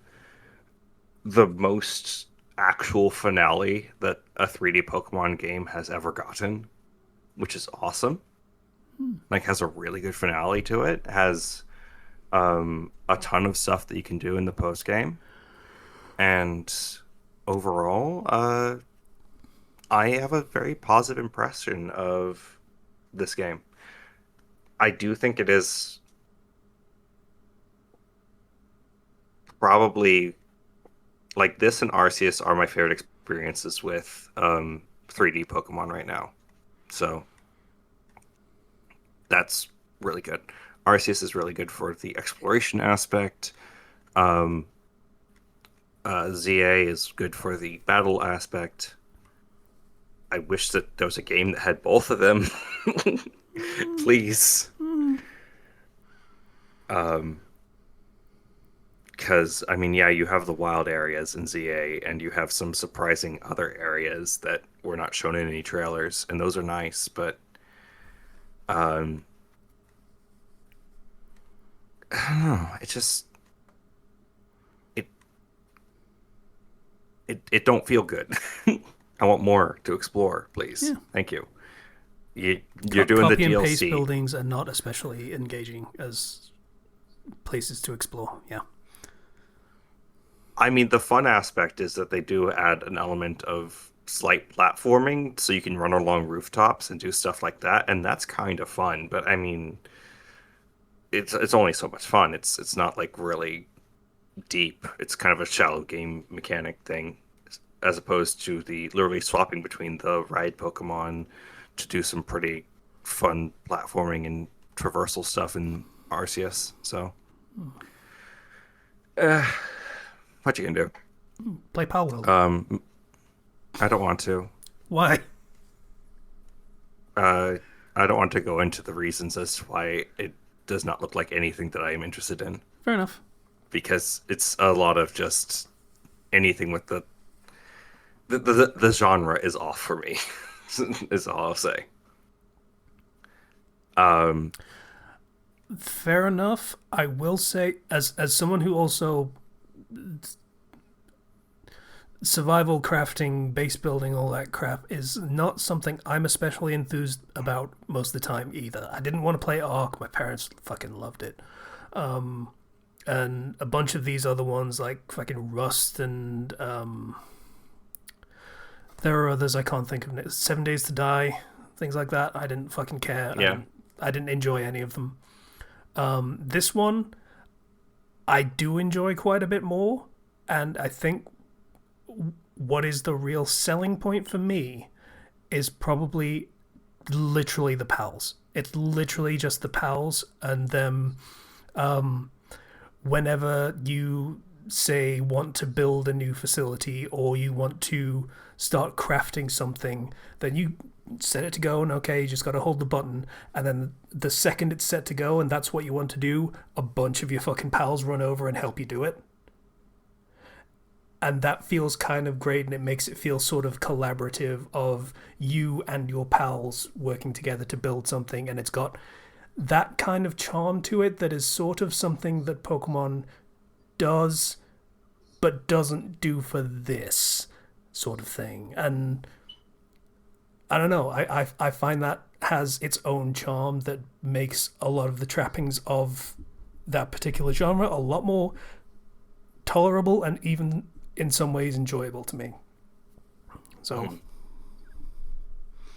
the most actual finale that a 3D Pokemon game has ever gotten, which is awesome. Like, has a really good finale to it. Has a ton of stuff that you can do in the post game, and overall, I have a very positive impression of this game. I do think it is probably like this and Arceus are my favorite experiences with 3D Pokemon right now. So that's really good. Arceus is really good for the exploration aspect. Um, ZA is good for the battle aspect. I wish that there was a game that had both of them. Please. Because, I mean, yeah, you have the wild areas in ZA, and you have some surprising other areas that were not shown in any trailers, and those are nice, but um, I don't know. It just it it don't feel good. I want more to explore, please. Yeah. Thank you. You're doing the Copy and paste DLC. buildings are not especially engaging as places to explore. Yeah. I mean, the fun aspect is that they do add an element of slight platforming, so you can run along rooftops and do stuff like that, and that's kind of fun. But I mean, it's only so much fun. It's not like really deep. It's kind of a shallow game mechanic thing, as opposed to the literally swapping between the ride Pokemon to do some pretty fun platforming and traversal stuff in Arceus. So, what you can do? Play Pal World. I don't want to. Why? Uh, I don't want to go into the reasons as to why it does not look like anything that I am interested in, Fair enough. because it's a lot of just anything with the genre is off for me. Is all I'll say. Fair enough. I will say, as someone who also survival crafting, base building, all that crap is not something I'm especially enthused about most of the time either. I didn't want to play Ark. My parents fucking loved it. And a bunch of these other ones like fucking Rust and there are others I can't think of. 7 Days to Die, things like that. I didn't fucking care. Yeah. I didn't enjoy any of them. This one, I do enjoy quite a bit more, and I think what is the real selling point for me is probably literally the pals. It's literally just the pals and them. Whenever you say want to build a new facility or you want to start crafting something, then you set it to go, and okay, you just got to hold the button, and then the second it's set to go and that's what you want to do, a bunch of your fucking pals run over and help you do it. And that feels kind of great, and it makes it feel sort of collaborative of you and your pals working together to build something, and it's got that kind of charm to it that is sort of something that Pokemon does but doesn't do for this. sort of thing. And I don't know, I find that has its own charm that makes a lot of the trappings of that particular genre a lot more tolerable and even in some ways enjoyable to me. So,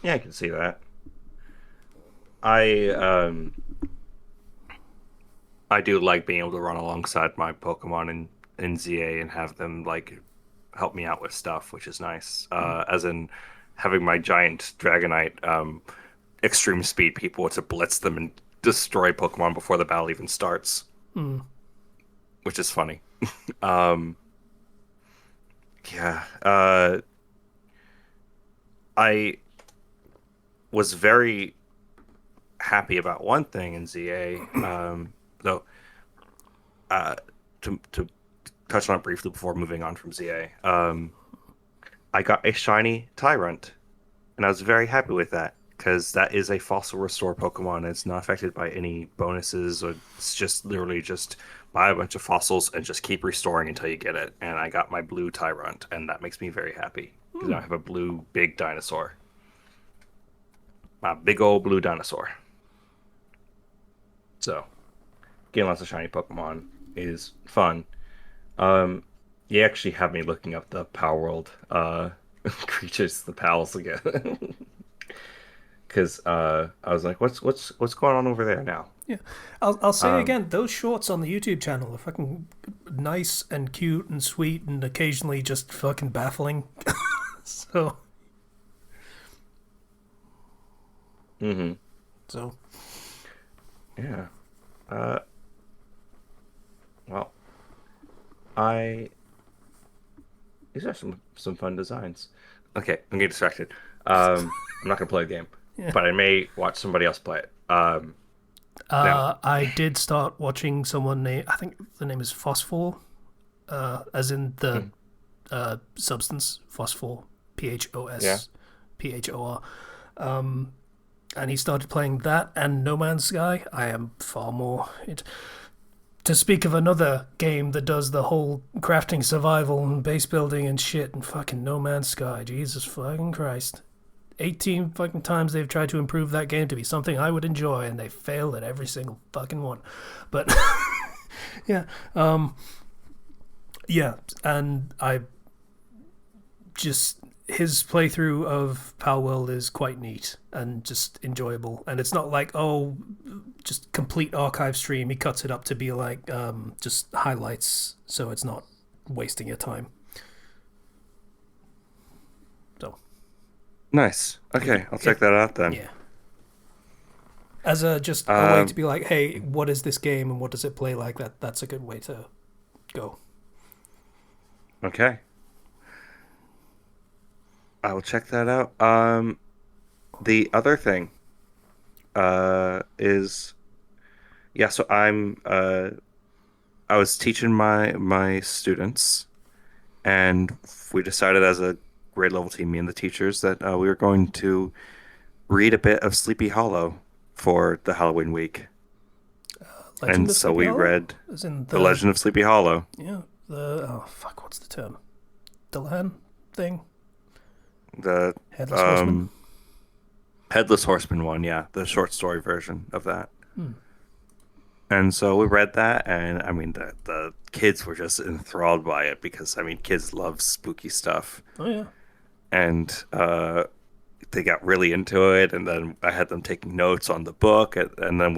Yeah, I can see that. I I do like being able to run alongside my Pokemon in ZA and have them like help me out with stuff, which is nice. As in having my giant Dragonite extreme speed people to blitz them and destroy Pokemon before the battle even starts, which is funny. Um, yeah, I was very happy about one thing in ZA, though. Uh, to touch on it briefly before moving on from ZA, I got a shiny Tyrant, and I was very happy with that because that is a fossil restore Pokemon. It's not affected by any bonuses, or it's just literally just buy a bunch of fossils and just keep restoring until you get it. And I got my blue Tyrant, and that makes me very happy because I have a blue big dinosaur, my big old blue dinosaur. So getting lots of shiny Pokemon is fun. Um, you actually have me looking up the Power World creatures, the pals again, because I was like, what's going on over there now? yeah. I'll say Um, again, those shorts on the YouTube channel are fucking nice and cute and sweet and occasionally just fucking baffling. So, hmm so yeah. Uh, well, I these are some fun designs. Okay, I'm getting distracted. I'm not gonna play the game, yeah. but I may watch somebody else play it. Now, I did start watching someone named, I think the name is Phosphor, as in the mm, substance phosphor, yeah, PHOR. And he started playing that and No Man's Sky. I am far more. To speak of another game that does the whole crafting, survival, and base building and shit, and fucking No Man's Sky. Jesus fucking Christ. 18 fucking times they've tried to improve that game to be something I would enjoy, and they failed at every single fucking one. But yeah, yeah, and I just his playthrough of Pal World is quite neat and just enjoyable. And it's not like, oh, just complete archive stream. He cuts it up to be like just highlights, so it's not wasting your time. So nice. Okay, I'll check that out then. yeah, as a just a way to Um, be like, hey, what is this game and what does it play like? That's a good way to go. okay, I will check that out. The other thing, is yeah. So I was teaching my students, and we decided as a grade level team, me and the teachers, that we were going to read a bit of Sleepy Hollow for the Halloween week. Legend And of so Sleepy we Hollow, read as in The Legend of Sleepy Hollow, the oh fuck, what's the term? Delahan thing, the Headless Horseman. um, Headless Horseman one, yeah, the short story version of that. And so we read that, and I mean, the kids were just enthralled by it because, I mean, kids love spooky stuff. Oh yeah, And they got really into it. And then I had them taking notes on the book. And then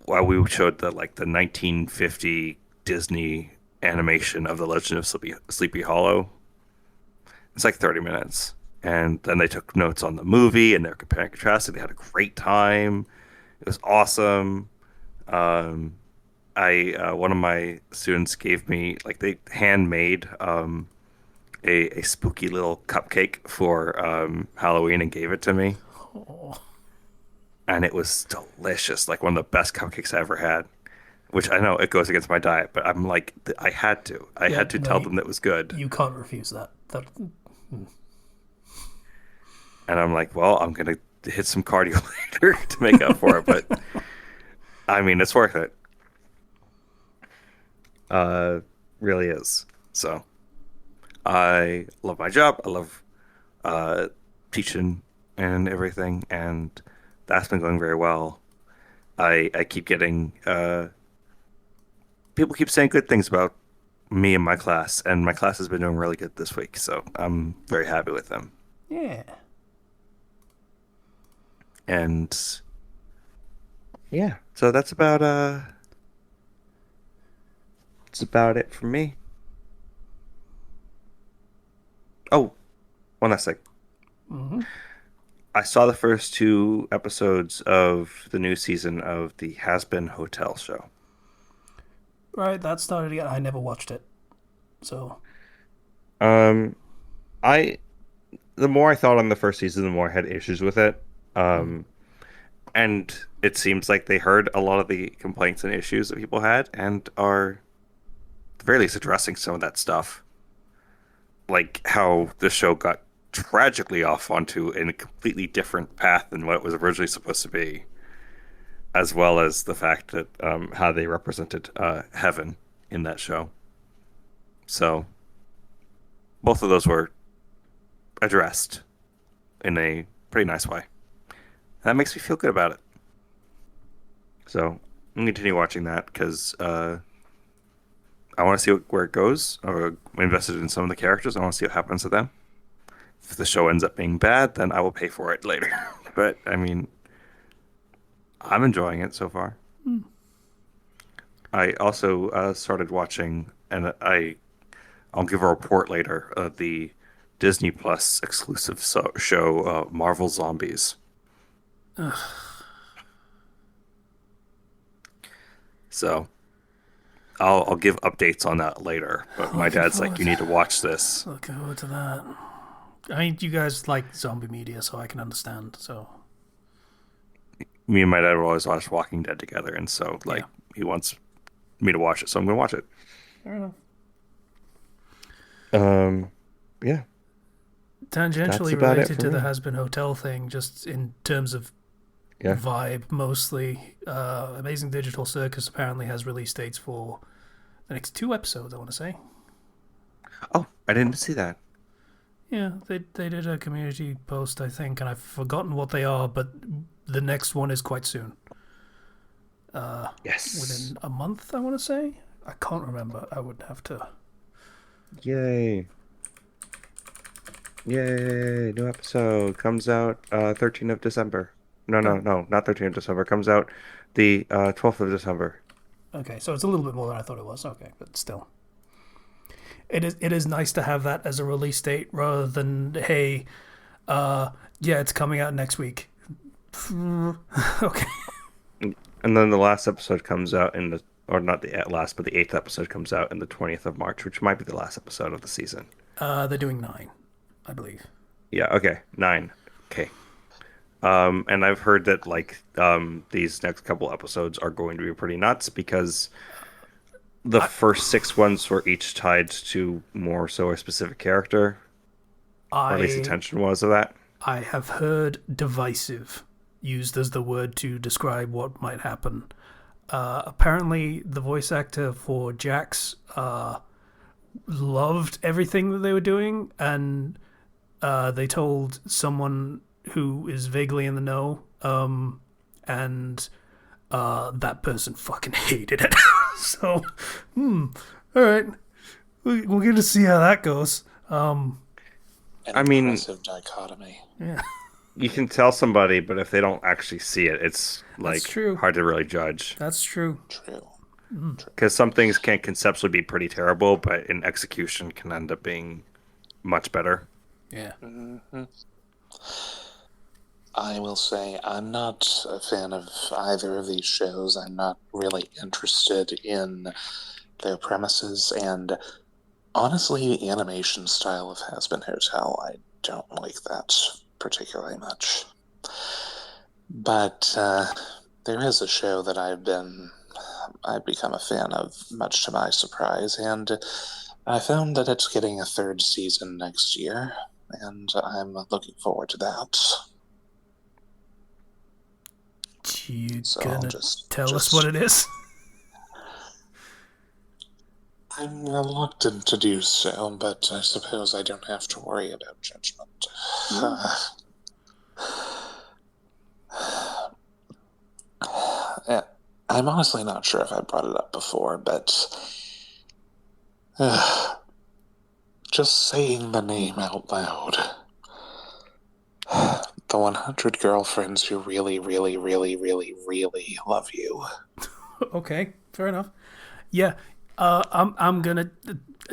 while we showed the 1950 Disney animation of The Legend of Sleepy Hollow, it's like 30 minutes. And then they took notes on the movie and they're comparing and contrasting. They had a great time. It was awesome. Um, I One of my students gave me like they handmade a spooky little cupcake for Halloween and gave it to me, oh, and it was delicious, like one of the best cupcakes I ever had. Which I know it goes against my diet, but I'm like I yeah. had to No, tell them that it was good, you can't refuse that. and I'm like, well, I'm gonna hit some cardio later to make up for it, but I mean, it's worth it. Uh, really is. So. I love my job. I love uh, teaching and everything, and that's been going very well. I keep getting people keep saying good things about me and my class, and my class has been doing really good this week, so I'm very happy with them. Yeah. And yeah, so that's about it for me. Oh, one last thing. Mm-hmm. I saw the first two episodes of the new season of the Has Been Hotel show. Right, that started again. I never watched it, so Um, I the more I thought on the first season, the more I had issues with it. mm. Um, and it seems like they heard a lot of the complaints and issues that people had, and are at the very least addressing some of that stuff, like how the show got tragically off onto a completely different path than what it was originally supposed to be, as well as the fact that how they represented heaven in that show. So both of those were addressed in a pretty nice way. That makes me feel good about it. So I'm gonna continue watching that because I want to see where it goes. I'm invested in some of the characters. I want to see what happens to them. If the show ends up being bad, then I will pay for it later. But I mean, I'm enjoying it so far. I also started watching, and I'll give a report later. The Disney Plus exclusive show, Marvel Zombies. So I'll give updates on that later. But my looking dad's like, forward. you need to watch this. Looking forward to that. I mean, you guys like zombie media, so I can understand. So Me and my dad will always watch Walking Dead together, and so yeah, like he wants me to watch it, so I'm gonna watch it. fair enough. Um, yeah, that's Tangentially about it related for to the me. Has Been Hotel thing, just in terms of Yeah. vibe mostly. Amazing Digital Circus apparently has release dates for the next two episodes. I want to say. Oh, I didn't see that. Yeah, they did a community post, I think, and I've forgotten what they are, but the next one is quite soon. Yes. Within a month, I want to say. I can't remember. I would have to. Yay. Yay. New episode comes out 13th of December. No, Oh, no, no, not 13th of December. Comes out the 12th of December. okay, so it's a little bit more than I thought it was. Okay, but still, it is nice to have that as a release date rather than hey, yeah, it's coming out next week. Okay. And then the last episode comes out in the, or not the last, but the eighth episode comes out in the 20th of March, which might be the last episode of the season. They're doing 9, I believe. Yeah, okay. Nine. Okay. And I've heard that like these next couple episodes are going to be pretty nuts because the I first six ones were each tied to more so a specific character, or at least the I tension was of that. I have heard divisive used as the word to describe what might happen. Apparently, the voice actor for Jax loved everything that they were doing, and they told someone who is vaguely in the know, and that person fucking hated it. So, all right, we're going to see how that goes. An I mean, impressive dichotomy. Yeah, you can tell somebody, but if they don't actually see it, it's that's like true. hard to really judge. That's true. True. Because some things can conceptually be pretty terrible, but in execution can end up being much better. Yeah. Hmm. I will say I'm not a fan of either of these shows. I'm not really interested in their premises, and honestly, the animation style of Has Been Hotel, I don't like that particularly much. But there is a show that I've become a fan of, much to my surprise, and I found that it's getting a third season next year, and I'm looking forward to that. You So I'll gonna just tell us what it is? I'm reluctant to do so, but I suppose I don't have to worry about judgment. I'm honestly not sure if I brought it up before, but just saying the name out loud. The 100 girlfriends who really, really, really, really, really love you. Okay, fair enough. Yeah, I'm gonna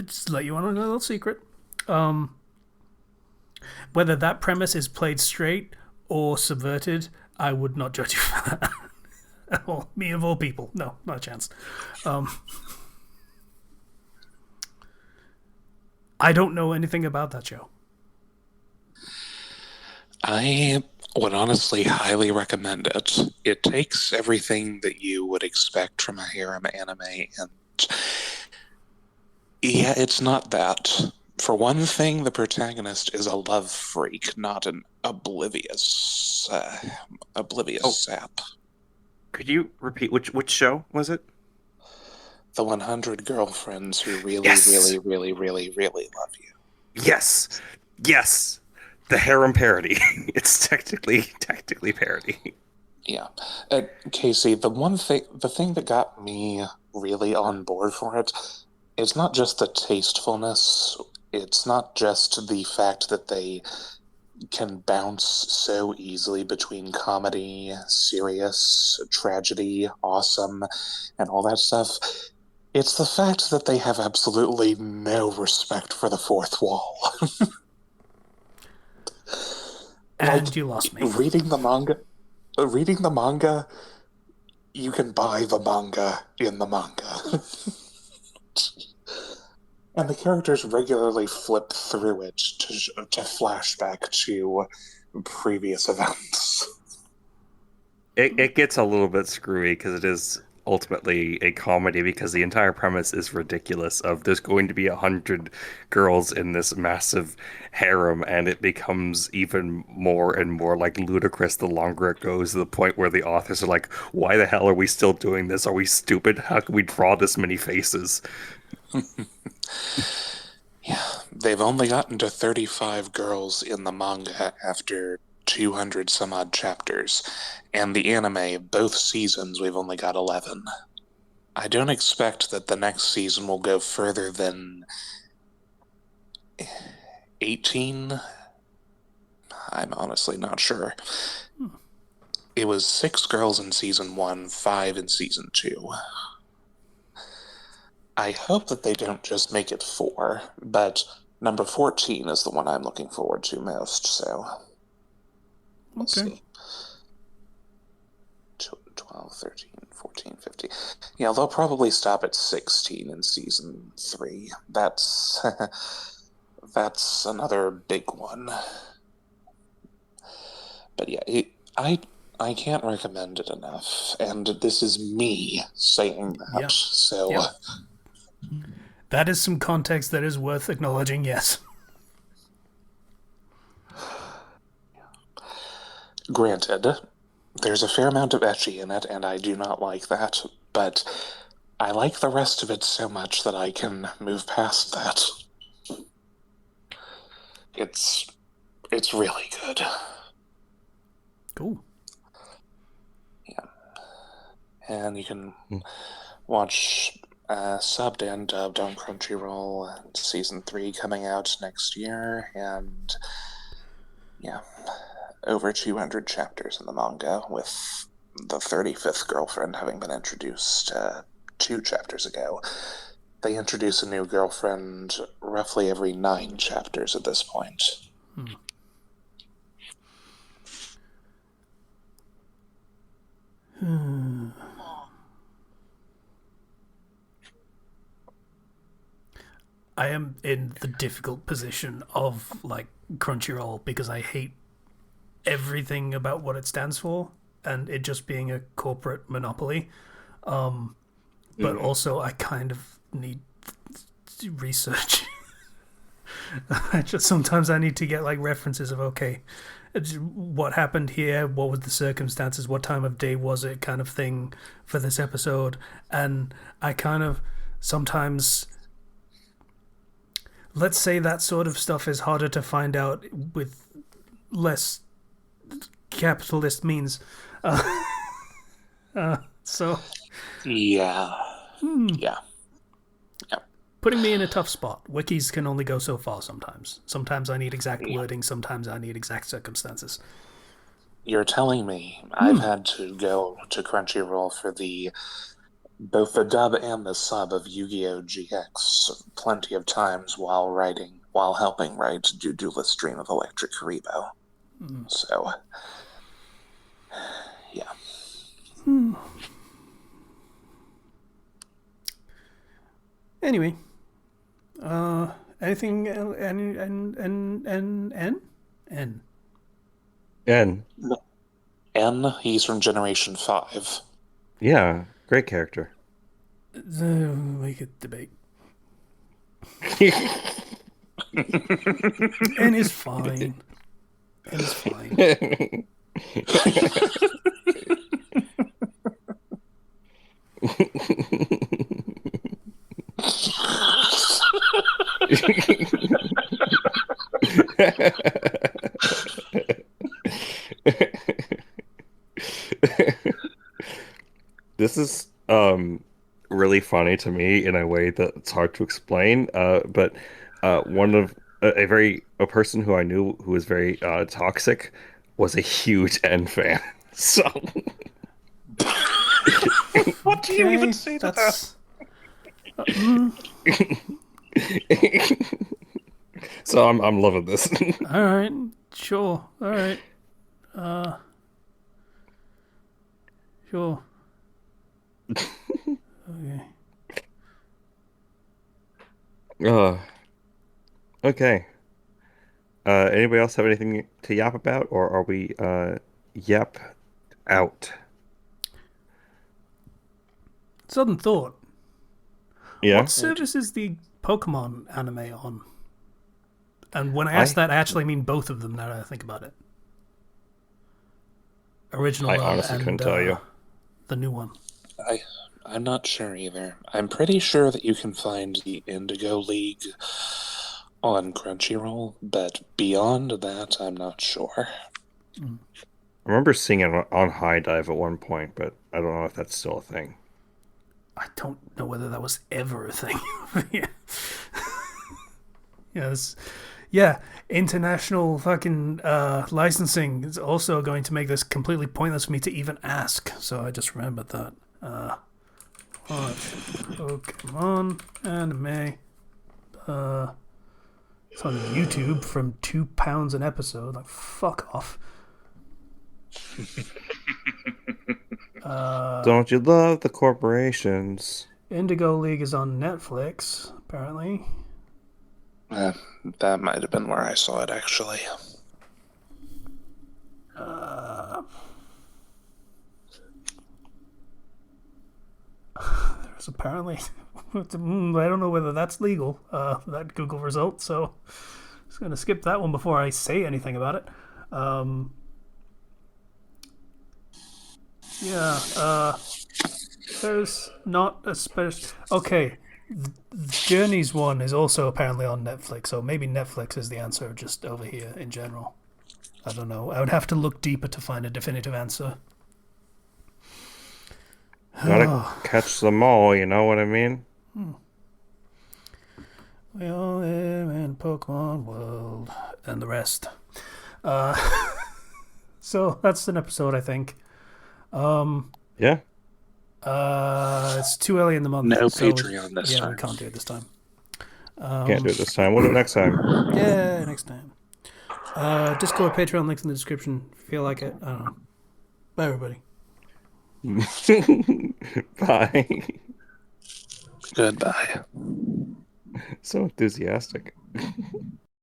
just let you on a little secret. Whether that premise is played straight or subverted, I would not judge you for that. Well, me of all people, no, not a chance. I don't know anything about that show. I would honestly highly recommend it. It takes everything that you would expect from a harem anime, and yeah, it's not that. For one thing, the protagonist is a love freak, not an oblivious sap. Could you repeat which show was it? The 100 girlfriends who really, Yes. really, really, really, really love you. Yes, yes, the harem parody. It's technically parody. Yeah. Casey, the thing that got me really on board for it, it's not just the tastefulness, it's not just the fact that they can bounce so easily between comedy, serious, tragedy, awesome, and all that stuff. It's the fact that they have absolutely no respect for the fourth wall. And you lost me. Reading the manga, you can buy the manga in the manga. And the characters regularly flip through it to flashback to previous events. It gets a little bit screwy because it is ultimately a comedy because the entire premise is ridiculous of there's going to be 100 girls in this massive harem, and it becomes even more and more like ludicrous the longer it goes, to the point where the authors are like, why the hell are we still doing this? Are we stupid? How can we draw this many faces? Yeah, they've only gotten to 35 girls in the manga after 200 some odd chapters, and the anime, both seasons, we've only got 11. I don't expect that the next season will go further than 18. I'm honestly not sure. It was 6 girls in season 1, 5 in season 2. I hope that they don't just make it 4, but number 14 is the one I'm looking forward to most, so we'll see. 12, 13, 14, 15. Yeah, they'll probably stop at 16 in season 3. That's that's another big one. But yeah, I can't recommend it enough, and this is me saying that. Yeah. So Yep. That is some context that is worth acknowledging, yes. Granted, there's a fair amount of ecchi in it, and I do not like that, but I like the rest of it so much that I can move past that. It's really good. Cool. Yeah. And you can watch subbed and dubbed on Crunchyroll, season 3 coming out next year, and yeah, over 200 chapters in the manga, with the 35th girlfriend having been introduced 2 chapters ago. They introduce a new girlfriend roughly every 9 chapters at this point. I am in the difficult position of like Crunchyroll because I hate everything about what it stands for and it just being a corporate monopoly. But also I kind of need research. Sometimes I need to get like references of okay, what happened here, what was the circumstances, what time of day was it, kind of thing for this episode. And I kind of sometimes let's say that sort of stuff is harder to find out with less capitalist means. Uh, so, Yeah. hmm, Yeah. Yeah. putting me in a tough spot. Wikis can only go so far sometimes. Sometimes I need exact Yeah. wording, sometimes I need exact circumstances. You're telling me I've Hmm. had to go to Crunchyroll for both the dub and the sub of Yu-Gi-Oh! GX plenty of times while helping write Duelist Dream of Electric Karibo. Hmm. So, yeah. Hmm. Anyway, anything? N. And He's from Generation 5. yeah, great character. We could debate. N is fine. N is fine. This is really funny to me in a way that it's hard to explain. But one of a person who I knew who was very toxic was a huge N fan. So What do you even Okay, say to that? that's. Mm, so I'm loving this. all right, sure. All right. Uh, sure. Okay. uh, okay. Anybody else have anything to yap about, or are we yap out? Sudden thought. What Yeah, service is the Pokemon anime on? And when I ask I that, I actually mean both of them. Now that I think about it, original I one honestly couldn't and tell you. the new one. I I'm not sure either. I'm pretty sure that you can find the Indigo League on Crunchyroll, but beyond that, I'm not sure. Mm. I remember seeing it on High Dive at one point, but I don't know if that's still a thing. I don't know whether that was ever a thing. Yeah. Yes. Yeah, international fucking licensing is also going to make this completely pointless for me to even ask. So I just remembered that. Watch Pokemon anime. It's on YouTube from £2 an episode. Like, fuck off. Don't you love the corporations? Indigo League is on Netflix, apparently. Uh, that might have been where I saw it, actually. There's apparently. I don't know whether that's legal, that Google result, so I'm just going to skip that one before I say anything about it. Yeah, there's not a special. Okay, the Journeys one is also apparently on Netflix, so maybe Netflix is the answer just over here in general. I don't know. I would have to look deeper to find a definitive answer. Gotta catch them all, you know what I mean? We all live in Pokemon world and the rest. Uh, so that's an episode, I think. Yeah. It's too early in the month. No so Patreon this yeah, time. we can't do it this time. Can't do it this time. We'll do it next time. Yeah, next time. Discord, Patreon, links in the description. If you feel like it. I don't know. Bye, everybody. Bye. Goodbye. So enthusiastic.